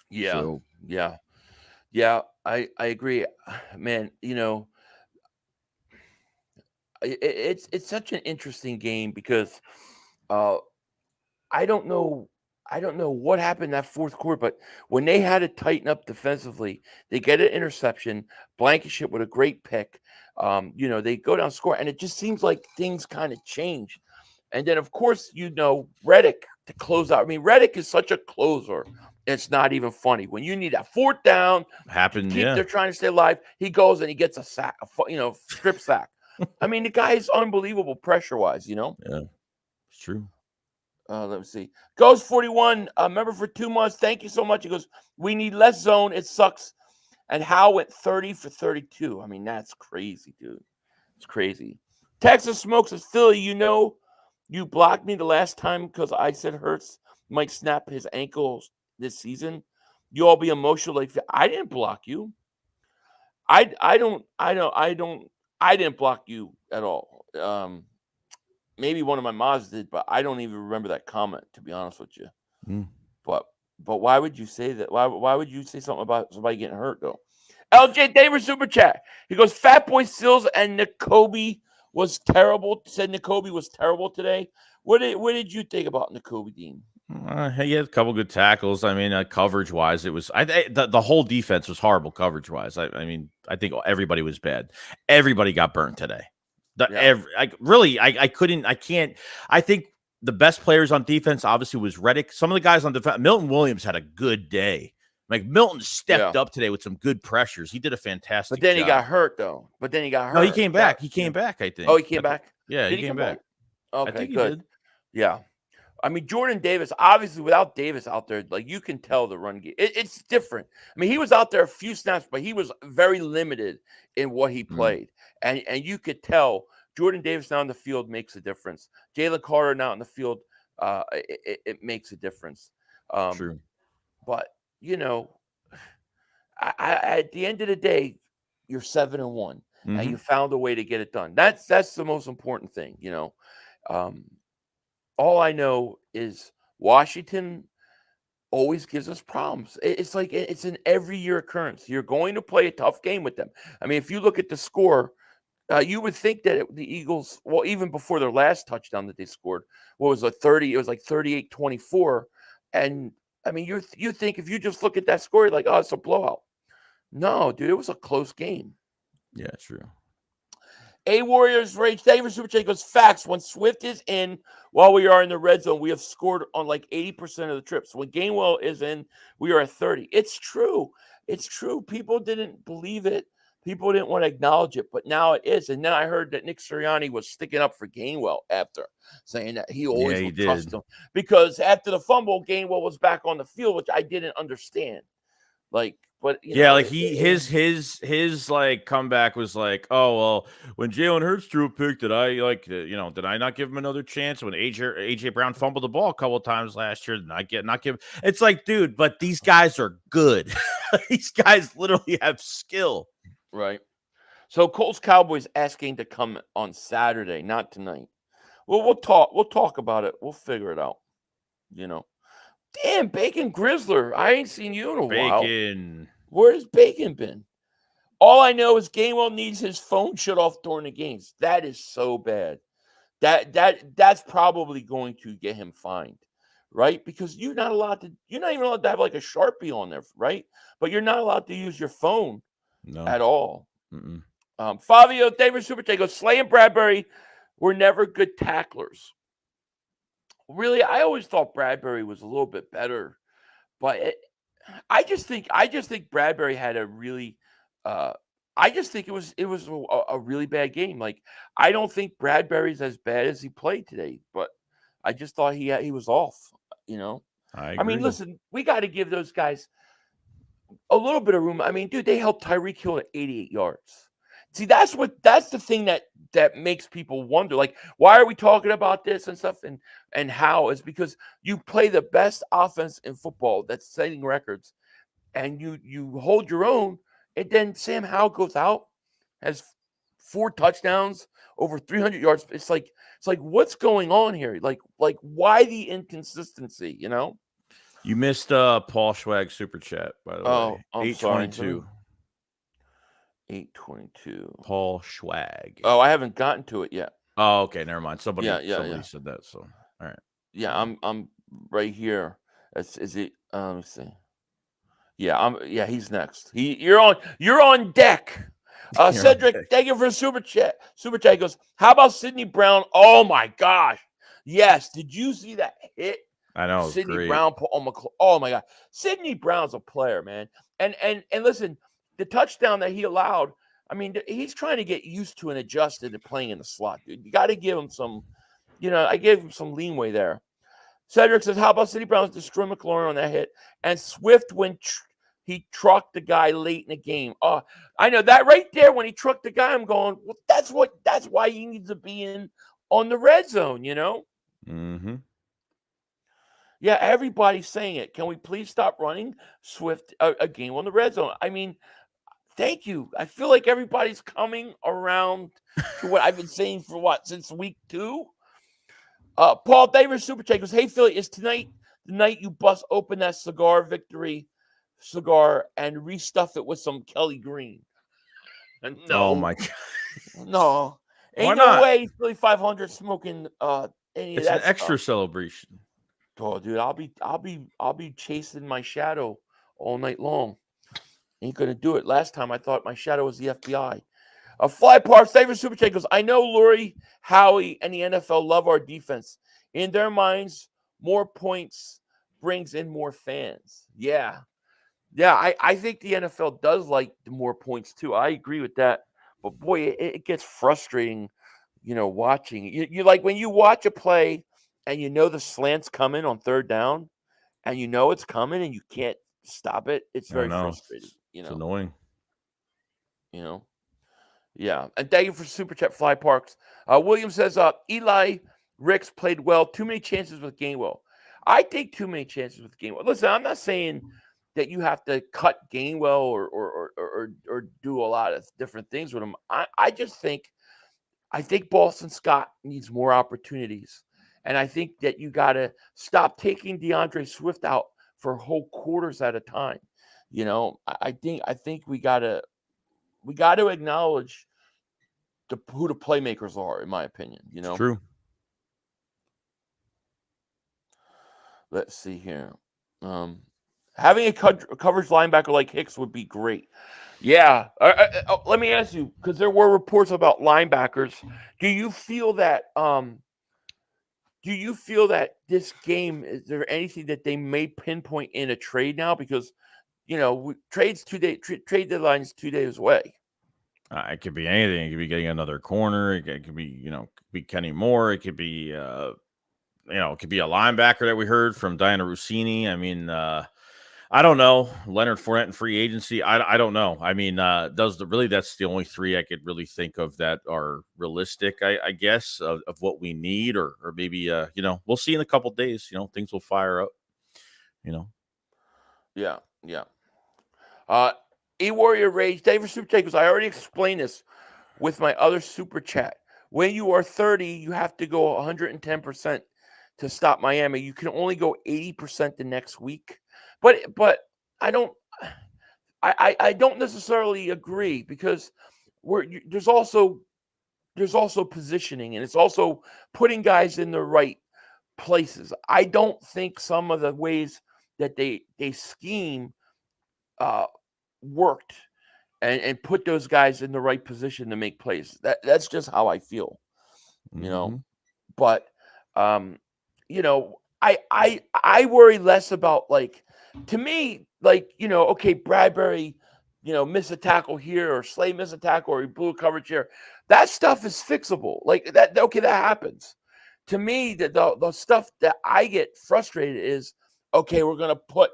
Yeah. So, Yeah. I agree. Man, it's such an interesting game because I don't know what happened that fourth quarter, but when they had to tighten up defensively, they get an interception, Blankenship with a great pick. They go down score, and it just seems like things kind of changed. And then, of course, Reddick to close out. I mean, Reddick is such a closer. It's not even funny. When you need a fourth down, they're trying to stay alive. He goes and he gets a sack, strip sack. I mean, the guy is unbelievable pressure-wise, Yeah, it's true. Let me see. Goes 41. Member for 2 months. Thank you so much. He goes, we need less zone. It sucks. And Howe went 30 for 32. I mean, that's crazy, dude. It's crazy. Texas Smokes says, Philly, you blocked me the last time because I said Hurts might snap his ankles this season. You all be emotional like I didn't block you. I didn't block you at all. Maybe one of my mods did, but I don't even remember that comment, to be honest with you. But why would you say that? Why would you say something about somebody getting hurt, though? LJ Davis super chat. He goes, Fat Boy Sills and N'Kobe was terrible. Said N'Kobe was terrible today. What did you think about N'Kobe, Dean? He had a couple good tackles. I mean, coverage wise, it was the whole defense was horrible coverage wise. I mean, I think everybody was bad. Everybody got burnt today. I think the best players on defense obviously was Reddick. Some of the guys on defense, Milton Williams had a good day. Like, Milton stepped up today with some good pressures. He did a fantastic job. But then he got hurt, though. No, he came back. He came back, I think. Oh, he came back? Yeah, he came back. Okay, I think good. He did. Yeah. I mean, Jordan Davis, obviously, without Davis out there, like, you can tell the run game. It's different. I mean, he was out there a few snaps, but he was very limited in what he played. And you could tell Jordan Davis now in the field makes a difference. Jalen Carter now in the field, it makes a difference. True. But, at the end of the day, you're 7-1, and you found a way to get it done. That's the most important thing, all I know is Washington always gives us problems. It's like it's an every year occurrence. You're going to play a tough game with them. I mean, if you look at the score, you would think that the Eagles, well, even before their last touchdown that they scored, what was it, 30? It was like 38-24. And I mean, you think if you just look at that score, you're like, oh, it's a blowout. No, dude, it was a close game. Yeah, true. A Warriors Rage. Thank you for super chat. Goes facts. When Swift is in, while we are in the red zone, we have scored on like 80% of the trips. When Gainwell is in, we are at 30. It's true. It's true. People didn't believe it. People didn't want to acknowledge it, but now it is. And then I heard that Nick Sirianni was sticking up for Gainwell after, saying that he always would trust him because after the fumble, Gainwell was back on the field, which I didn't understand. His like comeback was like, oh well, when Jalen Hurts threw a pick, did I not give him another chance? When AJ Brown fumbled the ball a couple of times last year, did I not give? It's like, dude, but these guys are good. These guys literally have skill, right? So Colts Cowboys asking to come on Saturday, not tonight. Well, we'll talk about it. We'll figure it out. Damn, Bacon Grizzler. I ain't seen you in a while. Bacon. Where's Bacon been? All I know is Gainwell needs his phone shut off during the games. That is so bad. That's probably going to get him fined, right? Because you're not even allowed to have like a Sharpie on there, right? But you're not allowed to use your phone at all. Mm-mm. Fabio David Superche goes, Slay and Bradbury were never good tacklers. Really, I always thought Bradbury was a little bit better, but I just think Bradbury had a really I just think it was a really bad game. Like, I don't think Bradbury's as bad as he played today, but I just thought he was off, you know. I mean, agree. listen, we got to give those guys a little bit of room. I mean, dude, they held Tyreek Hill at 88 yards. See, that's the thing that makes people wonder, like, why are we talking about this and stuff, and how is because you play the best offense in football that's setting records, and you hold your own, and then Sam Howell goes out, has 4 touchdowns, over 300 yards. It's like what's going on here? Like why the inconsistency? You know. You missed Paul Schwag super chat, by the way. I'm sorry. 822. 822. Paul Schwag. Oh, I haven't gotten to it yet. Oh, okay, never mind. Somebody said that. So, all right. Yeah, I'm right here. Is it? Let me see. Yeah, he's next. You're on deck. Cedric, thank you for a super chat. Super chat goes, how about Sidney Brown? Oh my gosh. Yes. Did you see that hit? I know. Sidney Brown. Oh my God. Sidney Brown's a player, man. And listen, the touchdown that he allowed, I mean, he's trying to get used to and adjusted to playing in the slot, dude. You got to give him some, I gave him some leeway there. Cedric says, how about Sidney Brown's destroy McLaurin on that hit? And Swift when he trucked the guy late in the game. Oh, I know that right there when he trucked the guy, I'm going, well, that's why he needs to be in on the red zone, Mm-hmm. Yeah, everybody's saying it. Can we please stop running Swift a game on the red zone? I mean, thank you. I feel like everybody's coming around to what I've been saying for since week 2. Paul Davis super chat goes, hey Philly, is tonight the night you bust open that victory cigar and restuff it with some Kelly Green? No. Oh my God. No. Ain't Why no not? way Philly 500 smoking any of that It's an extra stuff. celebration. Oh, dude, I'll be chasing my shadow all night long. Ain't gonna do it. Last time I thought my shadow was the FBI. Fly Parks, David Super Chat goes, I know Lurie, Howie, and the NFL love our defense. In their minds, more points brings in more fans. Yeah. Yeah, I think the NFL does like the more points too. I agree with that. But boy, it gets frustrating, watching. You like when you watch a play and the slant's coming on third down and it's coming and you can't stop it. It's very frustrating. It's annoying. Yeah. And thank you for Super Chat Fly Parks. William says, Eli Ricks played well. Too many chances with Gainwell. I take too many chances with Gainwell. Listen, I'm not saying that you have to cut Gainwell or do a lot of different things with him. I think Boston Scott needs more opportunities. And I think that you got to stop taking DeAndre Swift out for whole quarters at a time. I think we got to acknowledge who the playmakers are, in my opinion. It's true. Let's see here. Having a coverage linebacker like Hicks would be great. Yeah. Let me ask you, because there were reports about linebackers. Do you feel that? This game, is there anything that they may pinpoint in a trade now? Because trade deadline's 2 days away. It could be anything. It could be getting another corner. It could be Kenny Moore. It could be it could be a linebacker that we heard from Diana Rossini. I mean, I don't know. Leonard Fournette in free agency. I don't know. I mean, that's the only 3 I could really think of that are realistic, I guess, of what we need, or maybe, we'll see in a couple days, things will fire up, Yeah. E-Warrior Rage, David Super Chat goes, I already explained this with my other Super Chat. When you are 30, you have to go 110% to stop Miami. You can only go 80% the next week. But I don't I don't necessarily agree because there's also positioning, and it's also putting guys in the right places. I don't think some of the ways that they scheme worked and put those guys in the right position to make plays. That's just how I feel, you know. But you know, I worry less about, like, to me, like, you know, okay, Bradbury, you know, miss a tackle here, or Slay miss a tackle, or he blew a coverage here. That stuff is fixable. Like that, okay, that happens. To me, the stuff that I get frustrated is, okay, we're gonna put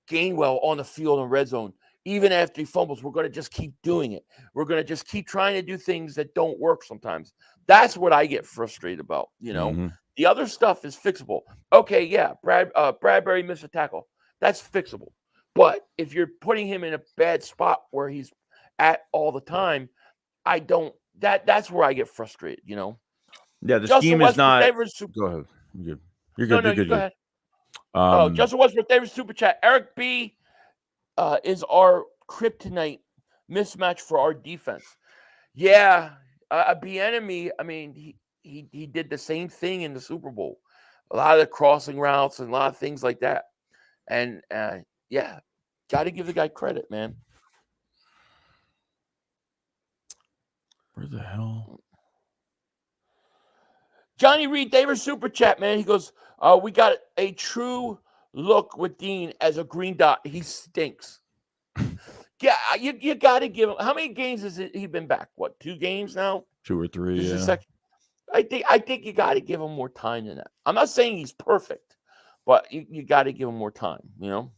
Gainwell on the field in red zone. Even after he fumbles, we're going to just keep doing it. We're going to just keep trying to do things that don't work sometimes. That's what I get frustrated about, you know. The other stuff is fixable. Okay, yeah, Bradbury missed a tackle. That's fixable. But if you're putting him in a bad spot where he's at all the time, I don't – that's where I get frustrated, you know. Yeah, the scheme is not – go ahead. You're good. No, you go ahead. Justin Westbrook, David Super Chat. Eric B. Is our kryptonite mismatch for our defense. Yeah, Bieniemy, I mean, he did the same thing in the Super Bowl. A lot of the crossing routes and a lot of things like that. And yeah, got to give the guy credit, man. Where the hell? Johnny Reed, David Super Chat, man. He goes, we got a true look with Dean as a green dot. He stinks. Yeah, you got to give him. How many games has he been back? What, 2 games now? 2 or 3. This yeah. is second. I think you got to give him more time than that. I'm not saying he's perfect, but you got to give him more time. You know.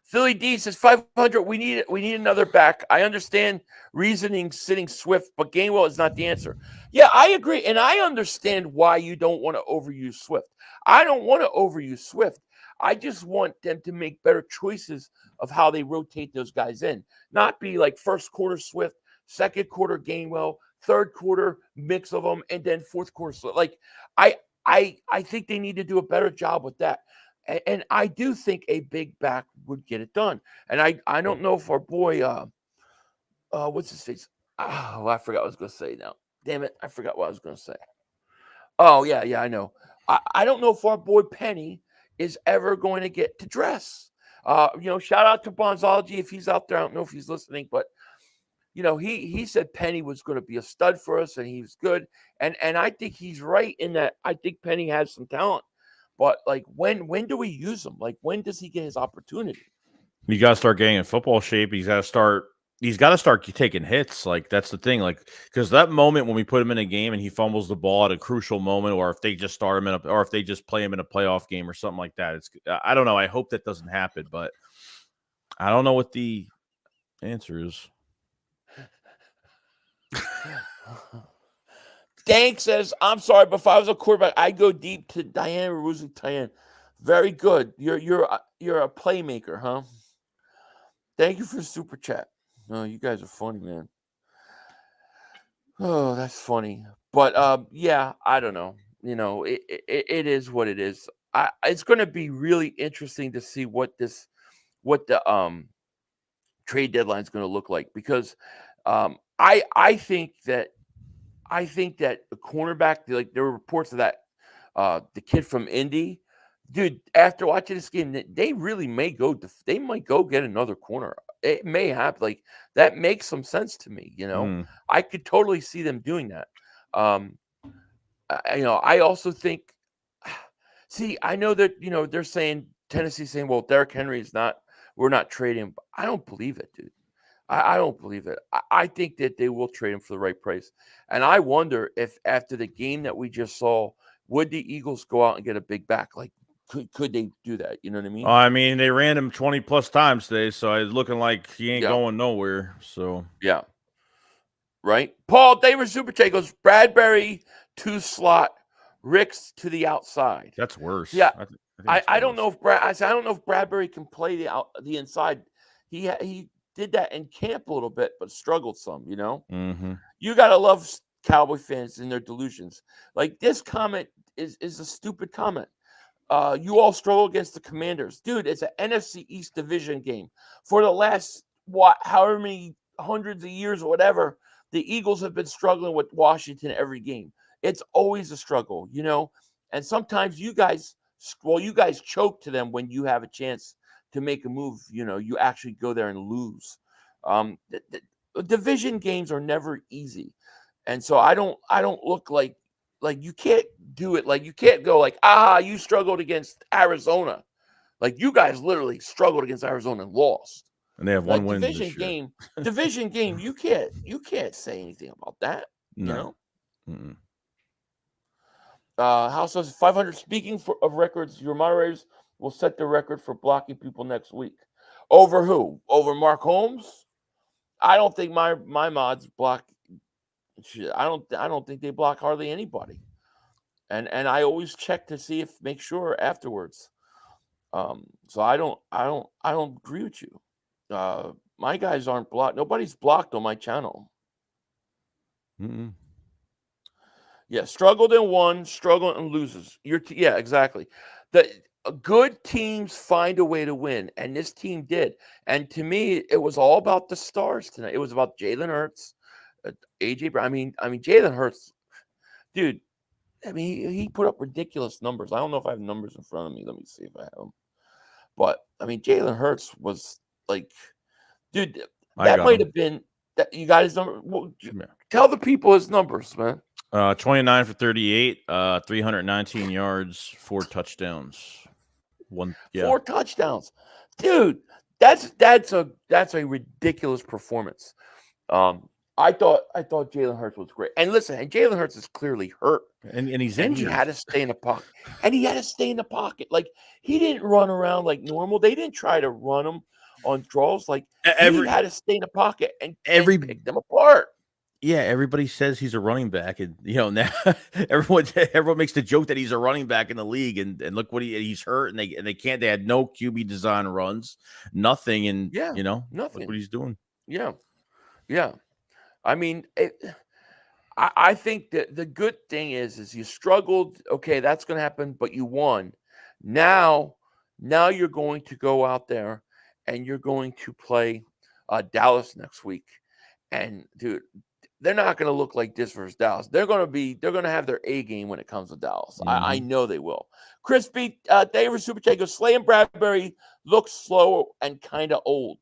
Philly D says 500. We need another back. I understand reasoning sitting Swift, but Gainwell is not the answer. Yeah, I agree, and I understand why you don't want to overuse Swift. I don't want to overuse Swift. I just want them to make better choices of how they rotate those guys in. Not be like first quarter Swift, second quarter Gainwell, third quarter mix of them, and then fourth quarter Swift. Like I think they need to do a better job with that. And I do think a big back would get it done. And I don't know if our boy what's his face? Oh, I forgot what I was going to say now. Damn it, I forgot what I was going to say. Oh yeah, I know. I don't know if our boy Penny is ever going to get to dress. You know, shout out to Bonzology if he's out there. I don't know if he's listening, but you know, he said Penny was going to be a stud for us, and he was good. And I think he's right in that. I think Penny has some talent, but like when do we use him? Like when does he get his opportunity? You got to start getting in football shape. He's got to start taking hits. Like that's the thing. Like because that moment when we put him in a game and he fumbles the ball at a crucial moment, or if they just start him or if they just play him in a playoff game or something like that, I don't know. I hope that doesn't happen, but I don't know what the answer is. Dank says, I'm sorry, but if I was a quarterback, I'd go deep to Diane Ruzi Tyan. Very good. You're a playmaker, huh? Thank you for the super chat. Oh, you guys are funny, man. Oh, that's funny. But yeah, I don't know. You know, it is what it is. It's going to be really interesting to see what the trade deadline is going to look like, because I think that the cornerback, like there were reports of that the kid from Indy, dude, after watching this game, they really might go get another corner. It may happen. Like that makes some sense to me. You know, I could totally see them doing that. You know, I also think. See, I know that they're saying Tennessee's saying, well, Derrick Henry is not. We're not trading him. I don't believe it, dude. I don't believe it. I think that they will trade him for the right price. And I wonder if after the game that we just saw, would the Eagles go out and get a big back? Like, could they do that? You know what I mean? I mean, they ran him 20 plus times today, so it's looking like he ain't going nowhere. So yeah, right. Paul Davis Super Chat goes Bradbury to slot, Ricks to the outside. That's worse. Yeah, I don't know if I don't know if Bradbury can play the inside. He did that in camp a little bit, but struggled some. You know, You gotta love Cowboy fans and their delusions. Like this comment is a stupid comment. You all struggle against the Commanders. Dude, it's an NFC East division game. For the last, however many hundreds of years or whatever, the Eagles have been struggling with Washington every game. It's always a struggle, and sometimes you guys choke to them when you have a chance to make a move. You actually go there and lose. The division games are never easy. And so I don't look like you can't do it. Like you can't go like, you struggled against Arizona. Like you guys literally struggled against Arizona and lost. And they have one win this year. Division game, you can't say anything about that. No. House says 500. Speaking of records, your moderators will set the record for blocking people next week. Over who? Over Mark Holmes? I don't think my mods block. I don't think they block hardly anybody. And I always check to make sure afterwards. So I don't agree with you. My guys aren't blocked. Nobody's blocked on my channel. Yeah, struggled and won, struggled and loses. Yeah, exactly. The good teams find a way to win, and this team did. And to me, it was all about the stars tonight. It was about Jalen Hurts, AJ Brown. I mean, Jalen Hurts, dude. I mean, he put up ridiculous numbers. I don't know if I have numbers in front of me. Let me see if I have them. But I mean, Jalen Hurts was like, dude, that might have been that. You got his number. Well, tell the people his numbers, man. 29 for 38, 319 yards, 4 touchdowns. 4 touchdowns, dude. That's a ridiculous performance. I thought Jalen Hurts was great. And listen, Jalen Hurts is clearly hurt, and he's injured. He had to stay in the pocket. Like he didn't run around like normal. They didn't try to run him on draws. Like he had to stay in the pocket and pick them apart. Yeah, everybody says he's a running back, and now everyone makes the joke that he's a running back in the league, and look what he's hurt, and they can't. They had no QB design runs, nothing, and nothing. Look what he's doing. Yeah. I mean, I think that the good thing is you struggled. Okay, that's going to happen, but you won. Now you're going to go out there and you're going to play Dallas next week, and dude. They're not going to look like this versus Dallas. They're going to have their A game when it comes to Dallas. I know they will. Crispy David Super Chat goes, Slay and Bradbury looks slow and kind of old.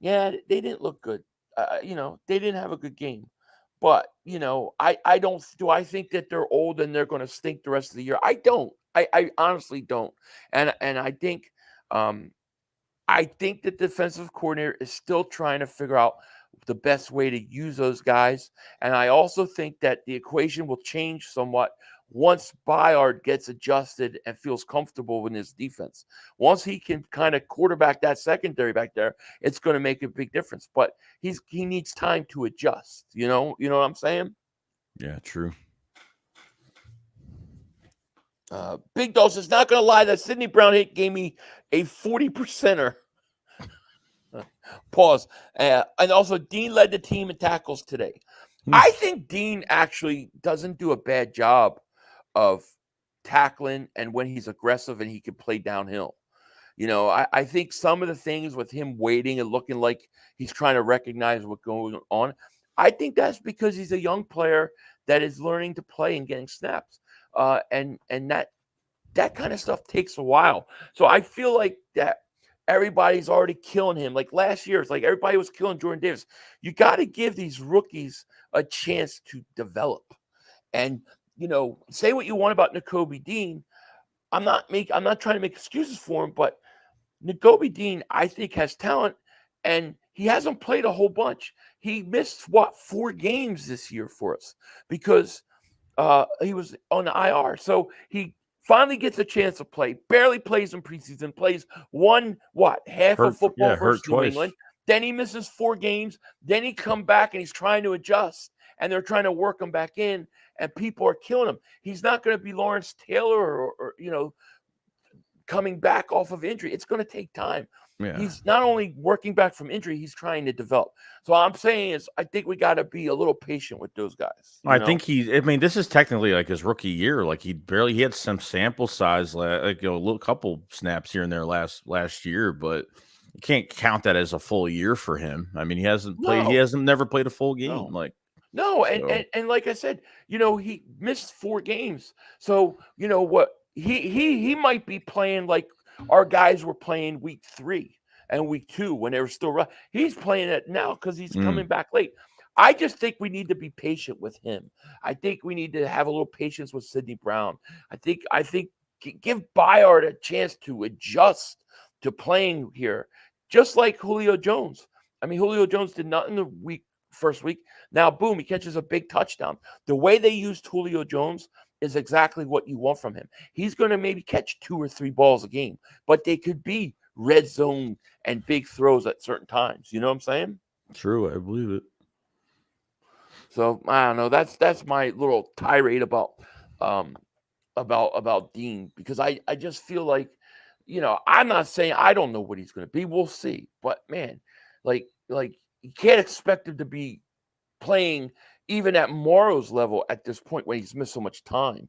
Yeah, they didn't look good. They didn't have a good game. But, I don't. Do I think that they're old and they're going to stink the rest of the year? I don't. I honestly don't. And I think the defensive coordinator is still trying to figure out the best way to use those guys. And I also think that the equation will change somewhat once Byard gets adjusted and feels comfortable in his defense. Once he can kind of quarterback that secondary back there, it's going to make a big difference. But he needs time to adjust. You know what I'm saying? Yeah, true. Big Dog says, not going to lie, that Sidney Brown hit gave me a 40%er. Pause. And also, Dean led the team in tackles today. I think Dean actually doesn't do a bad job of tackling, and when he's aggressive and he can play downhill. I think some of the things with him waiting and looking like he's trying to recognize what's going on, I think that's because he's a young player that is learning to play and getting snaps. And that kind of stuff takes a while. So I feel like that everybody's already killing him. Like last year, it's like everybody was killing Jordan Davis. You got to give these rookies a chance to develop. And, say what you want about Nakobe Dean. I'm not trying to make excuses for him, but Nakobe Dean, I think, has talent, and he hasn't played a whole bunch. He missed 4 games this year for us because he was on the IR. So he finally gets a chance to play, barely plays in preseason, plays half of football versus New England. Then he misses 4 games. Then he come back and he's trying to adjust, and they're trying to work him back in, and people are killing him. He's not going to be Lawrence Taylor or coming back off of injury. It's going to take time. Yeah. He's not only working back from injury, he's trying to develop. So all I'm saying is I think we got to be a little patient with those guys. I think this is technically like his rookie year. Like he had some sample size, like a little couple snaps here and there last year, but you can't count that as a full year for him. I mean, he hasn't never played a full game. No, and like I said, he missed 4 games. So, you know what? He might be playing like our guys were playing week 3 and week 2 when they were still running. He's playing it now because he's coming back late. I just think we need to be patient with him. I think we need to have a little patience with Sidney Brown. I think give Byard a chance to adjust to playing here, just like Julio Jones. I mean, Julio Jones did not in the first week. Now, boom, he catches a big touchdown. The way they used Julio Jones is exactly what you want from him. He's going to maybe catch 2 or 3 balls a game, but they could be red zone and big throws at certain times. You know what I'm saying? True, I believe it. So I don't know. That's my little tirade about Dean, because I just feel like, I'm not saying I don't know what he's going to be. We'll see. But man, like you can't expect him to be playing even at Morrow's level at this point when he's missed so much time.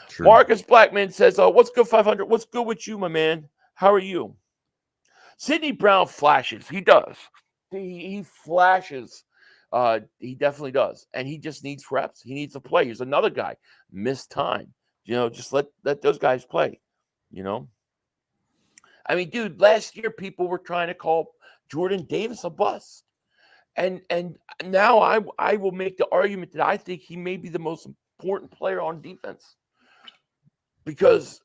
True. Marcus Blackman says, "What's good, 500? What's good with you, my man? How are you?" Sidney Brown flashes. He does. He flashes. He definitely does, and he just needs reps. He needs to play. He's another guy missed time. Just let those guys play. I mean, dude, last year people were trying to call Jordan Davis a bust. And now I will make the argument that I think he may be the most important player on defense, because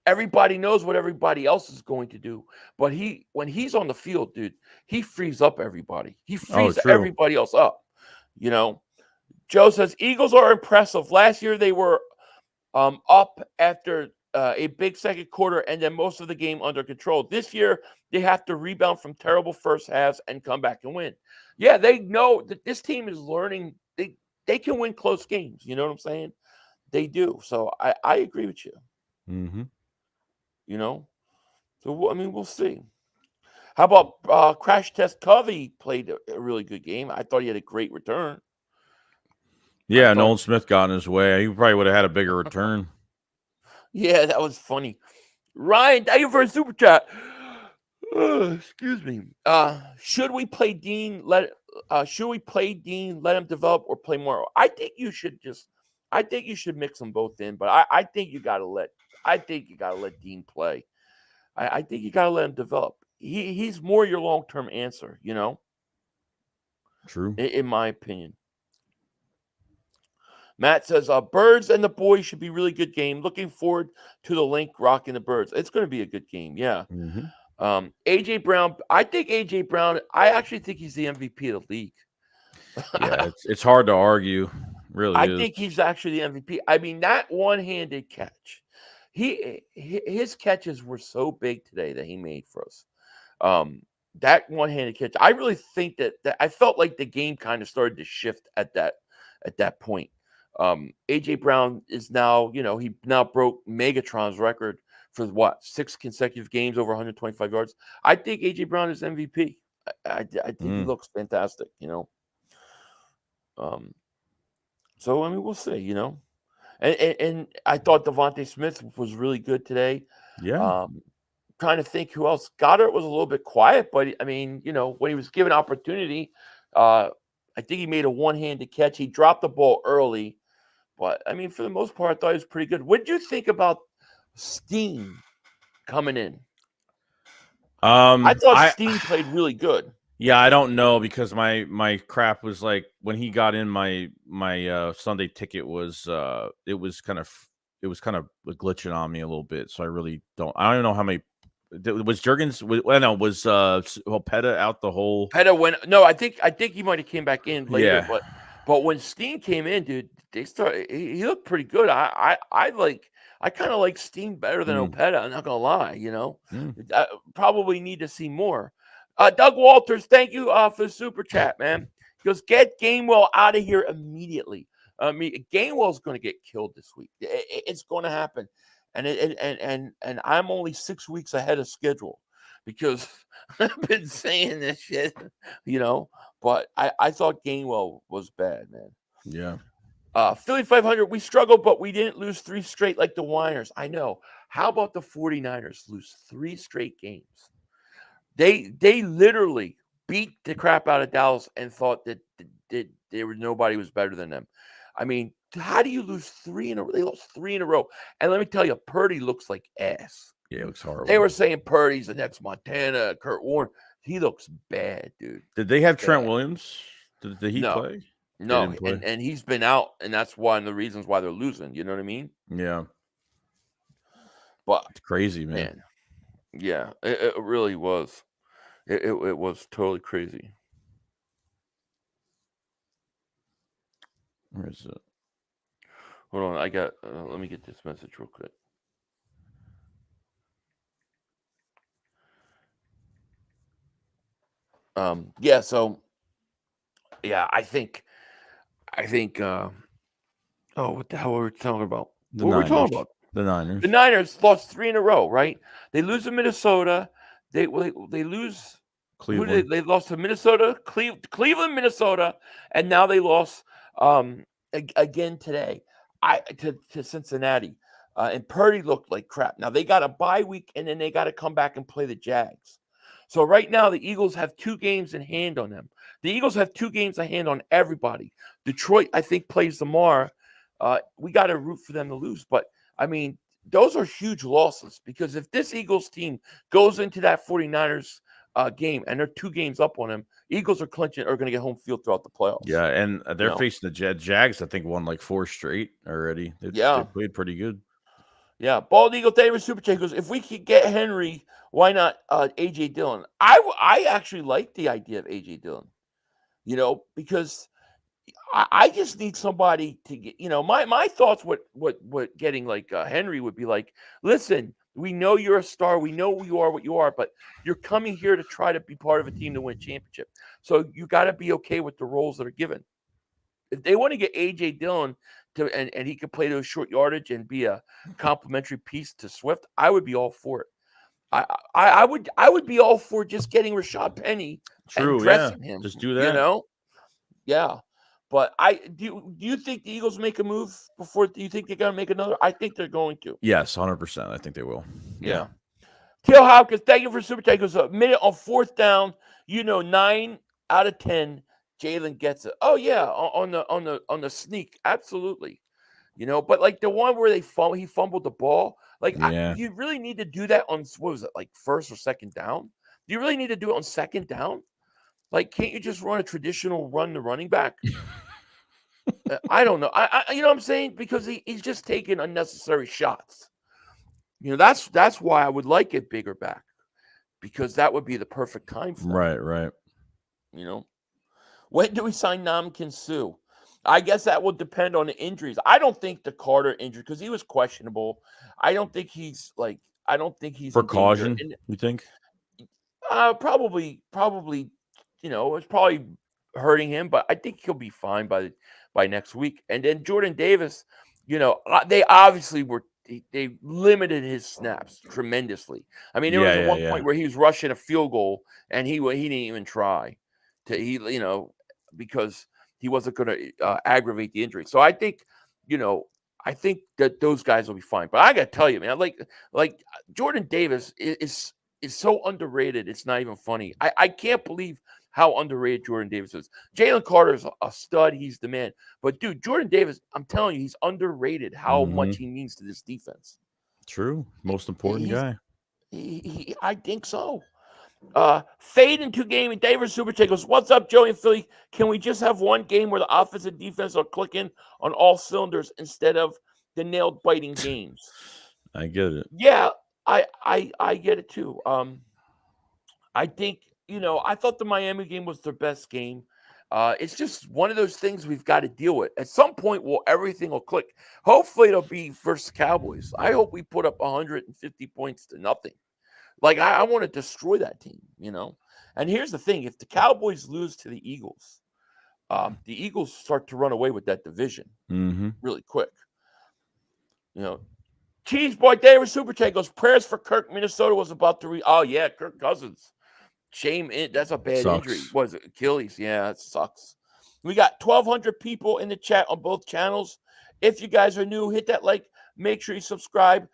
everybody knows what everybody else is going to do. But when he's on the field, dude, he frees up everybody. He frees everybody else up. Joe says Eagles are impressive. Last year they were up after a big second quarter and then most of the game under control. This year, they have to rebound from terrible first halves and come back and win. Yeah, they know that this team is learning. They can win close games. You know what I'm saying? They do. So I agree with you. Mm-hmm. So, I mean, we'll see. How about Crash Test Covey played a really good game. I thought he had a great return. Yeah, Nolan Smith got in his way. He probably would have had a bigger return. Yeah, that was funny. Ryan, thank you for a super chat. Excuse me. Should we play Dean? Let him develop, or play more? I think you should mix them both in. But I think you gotta let Dean play. I think you gotta let him develop. He's more your long-term answer, True. In my opinion. Matt says, Birds and the Boys should be really good game. Looking forward to the link rocking the Birds. It's going to be a good game, yeah. Mm-hmm. A.J. Brown, I actually think he's the MVP of the league. Yeah, it's hard to argue. Really I think he's actually the MVP. I mean, that one-handed catch. His catches were so big today that he made for us. That one-handed catch. I really think that I felt like the game kind of started to shift at that point. AJ Brown is now, he now broke Megatron's record for 6 consecutive games over 125 yards. I think AJ Brown is MVP. I think he looks fantastic, So I mean, we'll see, and I thought Devontae Smith was really good today. Yeah. Trying to think who else. Goddard was a little bit quiet, but I mean, when he was given opportunity, I think he made a one-handed catch. He dropped the ball early. But, I mean, for the most part, I thought he was pretty good. What did you think about Steen coming in? I thought Steen played really good. Yeah, I don't know, because my crap was like, when he got in, my Sunday ticket was it was kind of glitching on me a little bit. So I don't know how many. Was Jurgens? Was Petta out the whole? Petta went. No, I think he might have came back in later. Yeah. But when Steen came in, dude, he looked pretty good. I kind of like Steen better than Opeta. I'm not gonna lie. I probably need to see more. Doug Walters, thank you for the super chat, man. He goes, get Gainwell out of here immediately. I mean, Gainwell's going to get killed this week. It's going to happen, and I'm only 6 weeks ahead of schedule. because I've been saying this shit, but I thought Gainwell was bad, man. Yeah. Philly 500, we struggled, but we didn't lose 3 straight like the Winers. I know. How about the 49ers lose 3 straight games? They literally beat the crap out of Dallas and thought that nobody was better than them. I mean, how do you lose 3 in a row? They lost 3 in a row. And let me tell you, Purdy looks like ass. Yeah, it looks horrible. They were saying Purdy's the next Montana, Kurt Warner. He looks bad, dude. Did they have Trent Williams? Did he No. play? No, and he's been out, and that's one of the reasons why they're losing. You know what I mean? Yeah. But it's crazy, man. Yeah, it really was. It was totally crazy. Where is it? Hold on, I got. Let me get this message real quick. Yeah. So, yeah, I think. What the hell were we talking about? The what Niners. were we talking about? The Niners. The Niners lost 3 in a row, right? They lose to Minnesota. They lose. Cleveland. They lost to Minnesota, Cleveland, Minnesota, and now they lost again today. To Cincinnati, and Purdy looked like crap. Now they got a bye week, and then they got to come back and play the Jags. So right now the Eagles have 2 games in hand on them. The Eagles have 2 games in hand on everybody. Detroit, I think, plays tomorrow. We got to root for them to lose, but I mean, those are huge losses because if this Eagles team goes into that 49ers game and they're 2 games up on them, Eagles are going to get home field throughout the playoffs. Yeah, and they're facing the Jags. I think won like 4 straight already. They played pretty good. Yeah, Bald Eagle David Super Chat goes, if we could get Henry, why not AJ Dillon? I actually like the idea of AJ Dillon, because I just need somebody to get, my thoughts. What getting like Henry would be like. Listen, we know you're a star. We know who you are, what you are, but you're coming here to try to be part of a team to win a championship. So you got to be okay with the roles that are given. If they want to get AJ Dillon and he could play those short yardage and be a complimentary piece to Swift, I would be all for it. I would be all for just getting Rashad Penny and dressing him. Just do that. Yeah. But do you think the Eagles make a move before? Do you think they're going to make another? I think they're going to. Yes, 100%. I think they will. Yeah. Teal Hopkins, thank you for super chat. Goes a minute on 4th down. 9 out of 10. Jalen gets it. Oh yeah, on the sneak, absolutely. But like the one where he fumbled the ball. Like, do you really need to do that on what was it, like 1st or 2nd down? Do you really need to do it on 2nd down? Like, can't you just run a traditional run to running back? I don't know. I you know what I'm saying? Because he's just taking unnecessary shots. That's why I would like it bigger back, because that would be the perfect time for him. Right. When do we sign Ndamukong Suh? I guess that will depend on the injuries. I don't think the Carter injury, because he was questionable. I don't think he's for caution. You think? Probably. It's probably hurting him, but I think he'll be fine by next week. And then Jordan Davis, they obviously they limited his snaps tremendously. I mean, there was one point where he was rushing a field goal and he didn't even try because he wasn't going to aggravate the injury. So I think that those guys will be fine. But I got to tell you, man, like Jordan Davis is so underrated. It's not even funny. I can't believe how underrated Jordan Davis is. Jalen Carter is a stud. He's the man. But, dude, Jordan Davis, I'm telling you, he's underrated how much he means to this defense. True. Most important guy. I think so. Fade into gaming. David Super Chat goes, what's up, Joey and Philly? Can we just have one game where the offense and defense are clicking on all cylinders instead of the nail-biting games? I get it. Yeah, I get it, too. I think, I thought the Miami game was their best game. It's just one of those things we've got to deal with. At some point, everything will click. Hopefully, it'll be versus Cowboys. I hope we put up 150 points to nothing. Like, I want to destroy that team, And here's the thing. If the Cowboys lose to the Eagles start to run away with that division really quick. Cheese Boy David Super Chat goes, prayers for Kirk. Minnesota was about to oh yeah, Kirk Cousins. Shame, that's a bad injury. Was it Achilles? Yeah, it sucks. We got 1,200 people in the chat on both channels. If you guys are new, hit that like. Make sure you subscribe.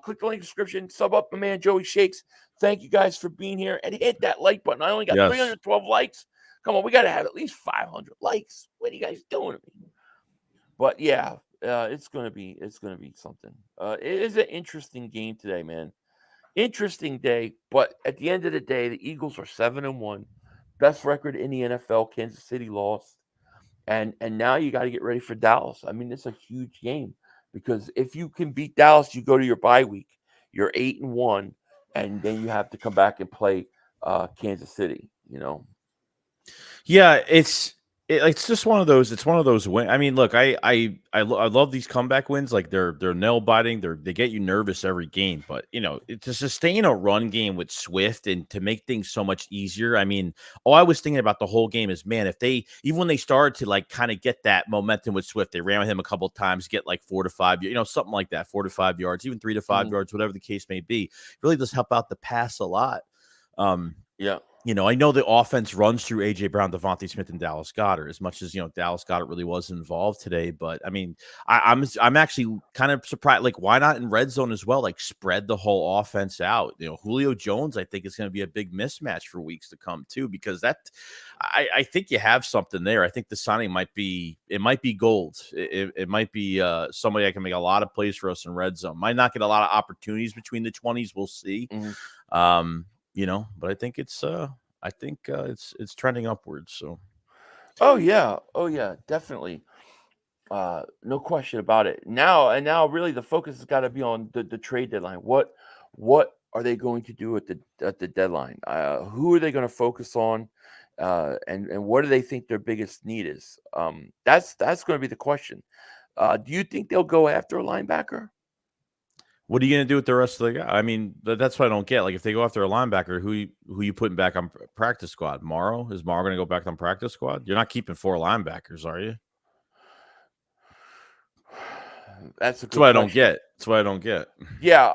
Click the link in the description. Sub up my man Joey Shakes. Thank you guys for being here. And hit that like button. I only got 312 likes. Come on, we got to have at least 500 likes. What are you guys doing to me? But yeah, it's gonna be something. It is an interesting game today, man. Interesting day, but at the end of the day, the Eagles are 7-1, best record in the NFL. Kansas City lost, and now you got to get ready for Dallas. I mean, it's a huge game because if you can beat Dallas, you go to your bye week. You're 8-1, and then you have to come back and play Kansas City. You know. Yeah, it's just one of those. It's one of those wins. I mean, look, I love these comeback wins. Like they're nail biting. They get you nervous every game. But to sustain a run game with Swift and to make things so much easier. I mean, all I was thinking about the whole game is, man, if they even when they started to like kind of get that momentum with Swift, they ran with him a couple of times, get like 4 to 5, something like that, 4 to 5 yards, even 3 to 5 yards, whatever the case may be. Really does help out the pass a lot. Yeah. I know the offense runs through A.J. Brown, Devontae Smith, and Dallas Goedert as much as, Dallas Goedert really was involved today. But, I mean, I'm actually kind of surprised. Like, why not in red zone as well? Like, spread the whole offense out. Julio Jones, I think, is going to be a big mismatch for weeks to come, too, because I think you have something there. I think the signing might be gold. It might be somebody that can make a lot of plays for us in red zone. Might not get a lot of opportunities between the 20s. We'll see. But I think it's trending upwards. So, oh yeah, definitely, no question about it. Now, really, the focus has got to be on the trade deadline. What are they going to do at the deadline? Who are they going to focus on? And what do they think their biggest need is? That's going to be the question. Do you think they'll go after a linebacker? What are you going to do with the rest of the guy? I mean, that's what I don't get. Like, if they go after a linebacker, who you putting back on practice squad? Morrow? Is Morrow going to go back on practice squad? You're not keeping 4 linebackers, are you? That's what I don't get. That's what I don't get. Yeah,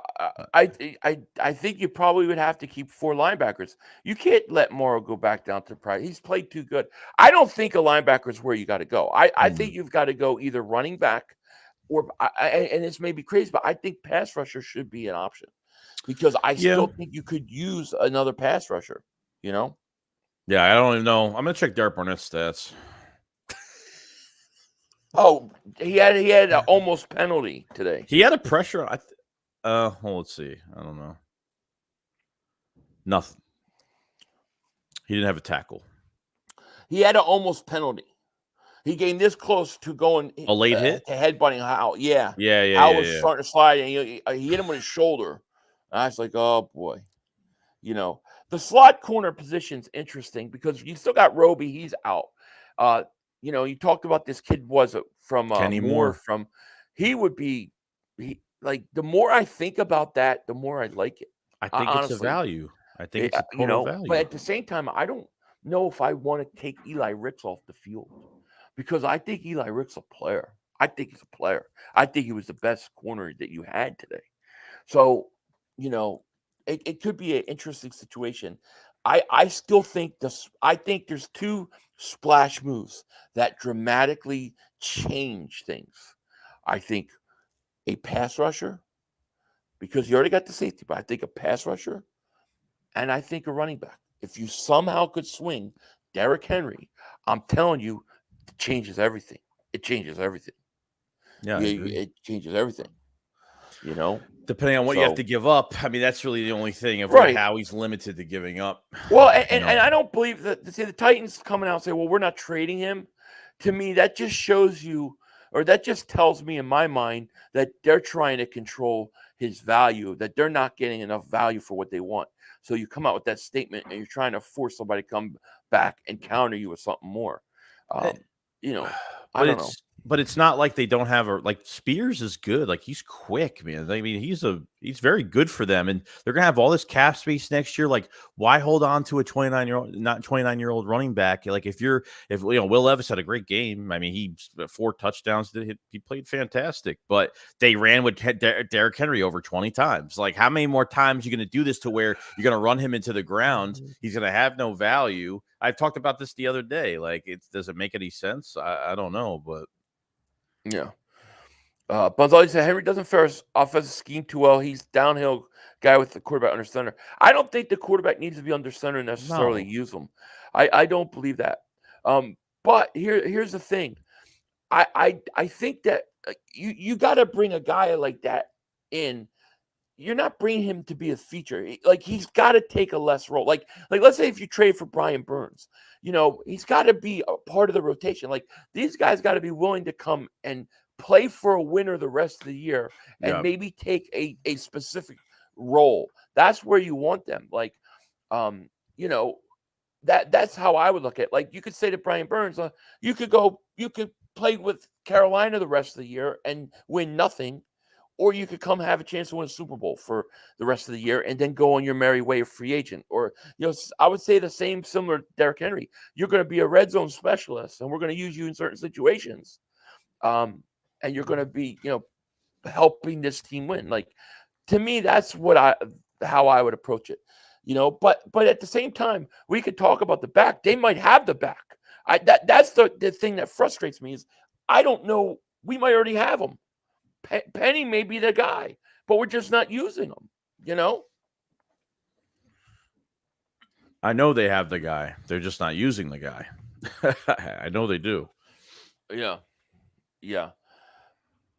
I think you probably would have to keep 4 linebackers. You can't let Morrow go back down to practice. He's played too good. I don't think a linebacker is where you got to go. I think you've got to go either running back. And this may be crazy, but I think pass rusher should be an option because I still think you could use another pass rusher, Yeah, I don't even know. I'm going to check Derek Barnett's stats. Oh, he had an almost penalty today. He had a pressure. Let's see. I don't know. Nothing. He didn't have a tackle. He had an almost penalty. He came this close to going a late hit to headbutting Howell. Yeah. Howell was starting to slide, and he hit him with his shoulder. And I was like, oh boy. The slot corner position's interesting because you still got Roby. He's out. You talked about this kid from Kenny Moore. He would be like the more I think about that, the more I like it. I think honestly, it's a value. I think it's a total value. But at the same time, I don't know if I want to take Eli Ricks off the field. Because I think Eli Rick's a player. I think he's a player. I think he was the best corner that you had today. So, it could be an interesting situation. I still think I think there's 2 splash moves that dramatically change things. I think a pass rusher, because you already got the safety, but I think a pass rusher, and I think a running back. If you somehow could swing Derrick Henry, I'm telling you, it changes everything. It changes everything. Yeah, it changes everything. Depending on what you have to give up. I mean, that's really the only thing of how he's limited to giving up. Well, and I don't believe that. See, the Titans coming out and say, "Well, we're not trading him." To me, that just shows you, or that just tells me in my mind that they're trying to control his value. That they're not getting enough value for what they want. So you come out with that statement, and you're trying to force somebody to come back and counter you with something more. I don't know. But it's not like they don't have like Spears is good. Like he's quick, man. I mean, he's very good for them, and they're gonna have all this cap space next year. Like, why hold on to a 29-year-old running back? Like, if Will Levis had a great game. I mean, he 4 touchdowns. He played fantastic, but they ran with Derrick Henry over 20 times. Like, how many more times are you gonna do this to where you're gonna run him into the ground? He's gonna have no value. I talked about this the other day. Like, does it make any sense? I don't know, but. Yeah. Bonzali said Henry doesn't fare his offensive scheme too well. He's downhill guy with the quarterback under center. I don't think the quarterback needs to be under center and necessarily use him. I don't believe that. But here's the thing. I think that you got to bring a guy like that in. You're not bringing him to be a feature. Like he's got to take a less role. Like let's say if you trade for Brian Burns, he's got to be a part of the rotation. Like these guys got to be willing to come and play for a winner the rest of the year and maybe take a specific role. That's where you want them. Like, that's how I would look at it. Like you could say to Brian Burns, you could play with Carolina the rest of the year and win nothing. Or you could come have a chance to win a Super Bowl for the rest of the year and then go on your merry way of free agent. Or, I would say the similar to Derrick Henry. You're going to be a red zone specialist, and we're going to use you in certain situations. And you're going to be, helping this team win. Like, to me, that's how I would approach it. But at the same time, we could talk about the back. They might have the back. That's the thing that frustrates me is I don't know. We might already have them. Penny may be the guy, but we're just not using him, I know they have the guy. They're just not using the guy. I know they do. Yeah.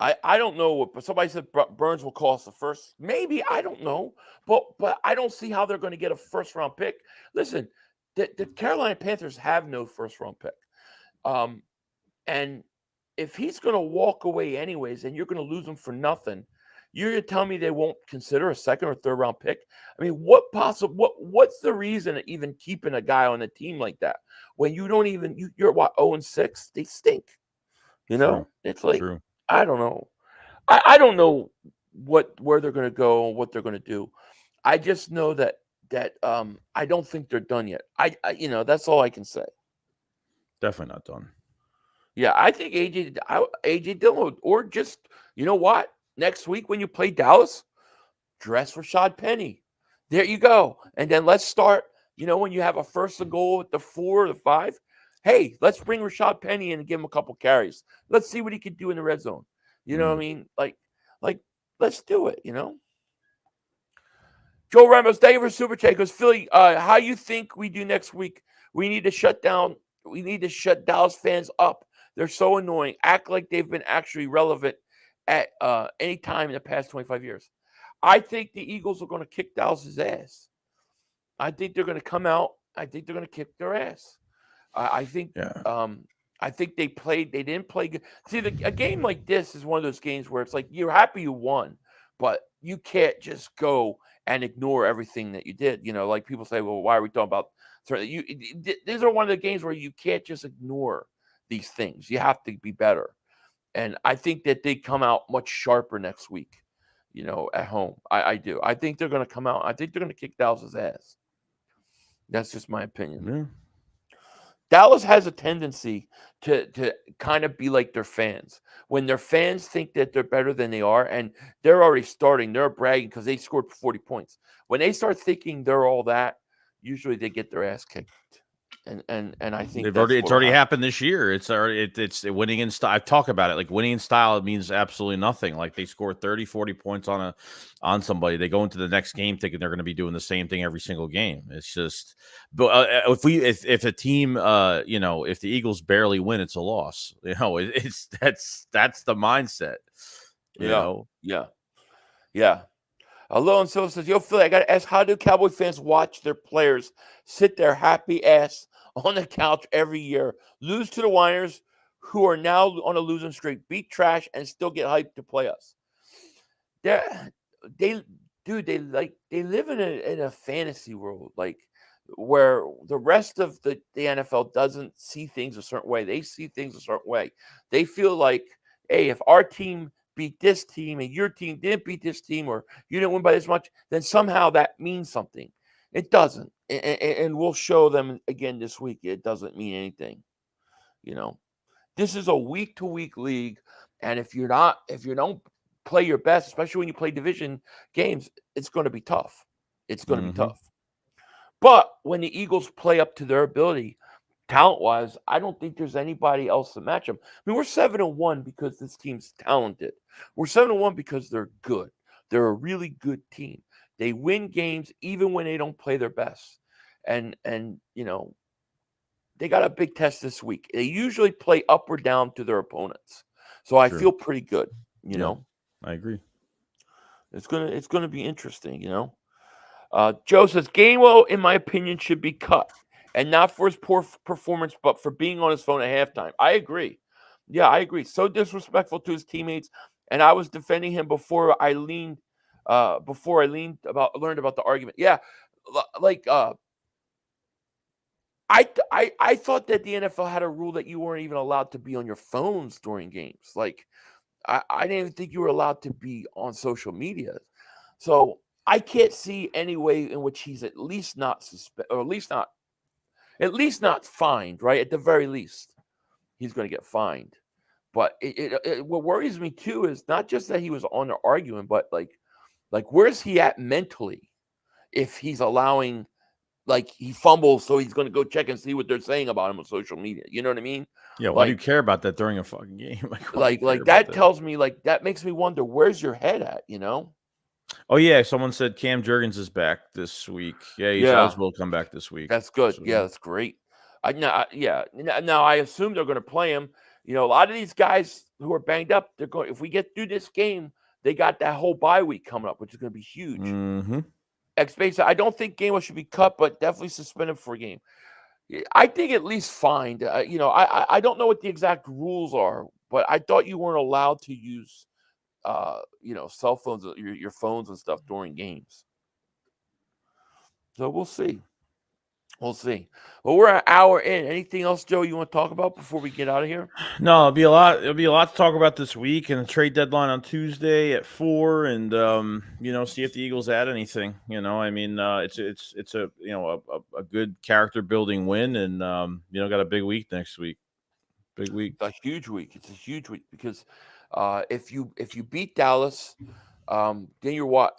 I don't know, but somebody said Burns will cost the first. Maybe, I don't know. But I don't see how they're going to get a first-round pick. Listen, the Carolina Panthers have no first-round pick. And if he's going to walk away anyways and you're going to lose him for nothing, you're going to tell me they won't consider a second or third round pick? I mean, what's the reason of even keeping a guy on the team like that when you don't even you're what 0-6? They stink. True. It's like True. I don't know. I don't know where they're going to go and what they're going to do. I just know that I don't think they're done yet. I that's all I can say. Definitely not done. Yeah, I think AJ Dillon, or just, what? Next week when you play Dallas, dress Rashad Penny. There you go. And then let's start, when you have a first and goal at the 4 or the 5, hey, let's bring Rashad Penny in and give him a couple carries. Let's see what he can do in the red zone. You know what I mean? Like, let's do it, Joe Ramos, thank you for Super Chat. Goes, Philly, how you think we do next week? We need to shut Dallas fans up. They're so annoying. Act like they've been actually relevant at any time in the past 25 years. I think the Eagles are going to kick Dallas's ass. I think they're going to come out. I think they're going to kick their ass. I think they didn't play good. See, a game like this is one of those games where it's like you're happy you won, but you can't just go and ignore everything that you did. Like people say, well, why are we talking about? These are one of the games where you can't just ignore these things. You have to be better. And I think that they come out much sharper next week, at home. I do. I think they're going to come out. I think they're going to kick Dallas's ass. That's just my opinion. Yeah. Dallas has a tendency to kind of be like their fans. When their fans think that they're better than they are, and they're already starting, they're bragging because they scored 40 points. When they start thinking they're all that, usually they get their ass kicked. And I think it's already happened this year. It's winning in style. I've talked about it. Like winning in style, it means absolutely nothing. Like they score 30, 40 points on somebody. They go into the next game thinking they're going to be doing the same thing every single game. It's just, but if a team, if the Eagles barely win, it's a loss. That's the mindset. Yeah. Alone so says, yo, Philly, I got to ask, how do Cowboy fans watch their players sit their happy ass on the couch every year, lose to the Whiners, who are now on a losing streak, beat trash, and still get hyped to play us? They live in a fantasy world. Like, where the rest of the NFL doesn't see things a certain way. They see things a certain way. They feel like, hey, if our team beat this team and your team didn't beat this team, or you didn't win by this much, then somehow that means something. It doesn't. And we'll show them again this week. It doesn't mean anything. This is a week-to-week league. And if you don't play your best, especially when you play division games, it's going to be tough. It's going to be tough. But when the Eagles play up to their ability, talent-wise, I don't think there's anybody else to match them. I mean, we're 7-1 because this team's talented. We're 7-1 because they're good. They're a really good team. They win games even when they don't play their best. And they got a big test this week. They usually play up or down to their opponents. So I feel pretty good, you know. I agree. It's gonna be interesting, Joe says Gainwell, in my opinion, should be cut, and not for his poor performance, but for being on his phone at halftime. I agree. Yeah, I agree. So disrespectful to his teammates, and I was defending him before I learned about the argument. Yeah, like I thought that the NFL had a rule that you weren't even allowed to be on your phones during games. Like I didn't even think you were allowed to be on social media. So I can't see any way in which he's at least not suspended, or at least not fined, right? At the very least, he's going to get fined. But what worries me too is not just that he was on there arguing, but like where's he at mentally? If he's allowing, like, he fumbles, so he's going to go check and see what they're saying about him on social media. You know what I mean? Yeah. Why do you care about that during a fucking game? Like that tells me, like, that makes me wonder, where's your head at? Oh yeah, someone said Cam Jurgens is back this week. Yeah, he's eligible to come back this week. That's good. So, yeah, that's great. Now I assume they're going to play him. A lot of these guys who are banged up, they're going. If we get through this game, they got that whole bye week coming up, which is going to be huge. Mm-hmm. X-Base, I don't think Gainwell should be cut, but definitely suspended for a game. I think at least fined. I don't know what the exact rules are, but I thought you weren't allowed to use cell phones, your phones and stuff during games. So we'll see. Well, we're an hour in. Anything else, Joe, you want to talk about before we get out of here? No, it'll be a lot to talk about this week, and the trade deadline on Tuesday at 4, and see if the Eagles add anything. It's a good character building win, and got a big week next week. Big week. It's a huge week. It's a huge week because if you beat Dallas, then you're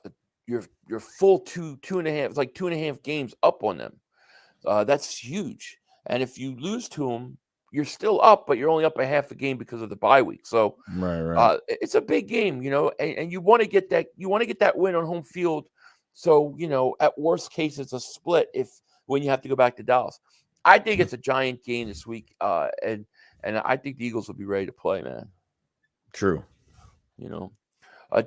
full two and a half. It's like 2.5 games up on them. That's huge. And if you lose to them, you're still up, but you're only up a half a game because of the bye week. So right. It's a big game, and you want to get that. You want to get that win on home field. So at worst case, it's a split when you have to go back to Dallas. I think it's a giant game this week, and I think the Eagles will be ready to play, man. True.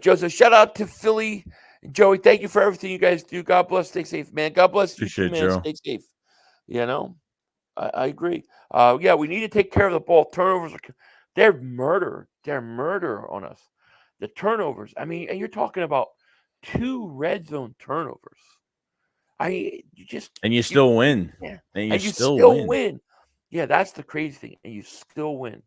Joseph, shout out to Philly. Joey, thank you for everything you guys do. God bless. Stay safe, man. God bless you, too, man. Joe. Stay safe. I agree. We need to take care of the ball. Turnovers they're murder. They're murder on us. The turnovers. I mean, and you're talking about 2 red zone turnovers. You still win. Yeah. And you still win. Yeah, that's the crazy thing. And you still win.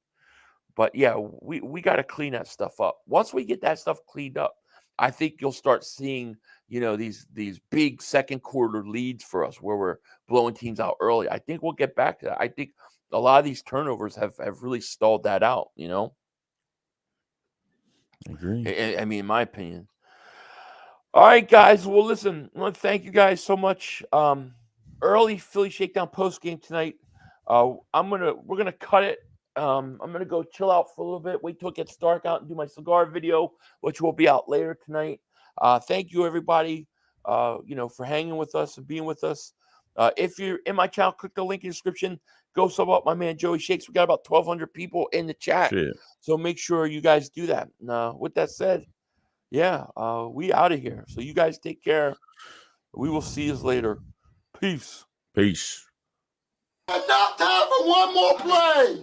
But yeah, we got to clean that stuff up. Once we get that stuff cleaned up, I think you'll start seeing, these big second quarter leads for us where we're blowing teams out early. I think we'll get back to that. I think a lot of these turnovers have really stalled that out, I agree. I mean, in my opinion. All right, guys. Well, listen, I want to thank you guys so much. Early Philly Shakedown post game tonight. We're gonna cut it. I'm gonna go chill out for a little bit, wait till it gets dark out, and do my cigar video, which will be out later tonight. Thank you, everybody, for hanging with us and being with us. If you're in my channel, click the link in the description. Go sub up my man Joey Shakes. We got about 1,200 people in the chat, so make sure you guys do that. With that said, we out of here. So you guys take care. We will see you later. Peace. Enough time for one more play.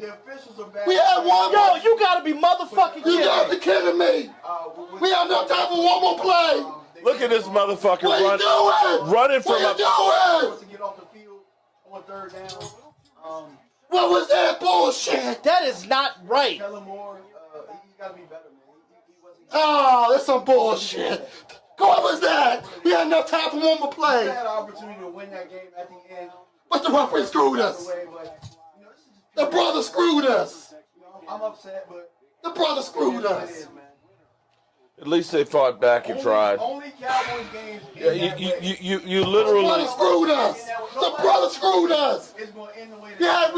We had one more. Yo, you gotta be motherfucking kidding me. You gotta be kidding me. We have no time for one more play. Look at this motherfucker What are you doing? running from What are you doing? to get off the field. on third down. What was that bullshit? That is not right. Kellen Moore, he's got to be better, man. Oh, that's some bullshit. What was that? We had enough time for one more play. We had an opportunity to win that game at the end. But the referee screwed us. The brother screwed us. I'm upset, but the brother screwed us. At least they fought back and tried. Only Cowboys games. Yeah, you The literally. brother screwed us. The brother screwed us. Yeah,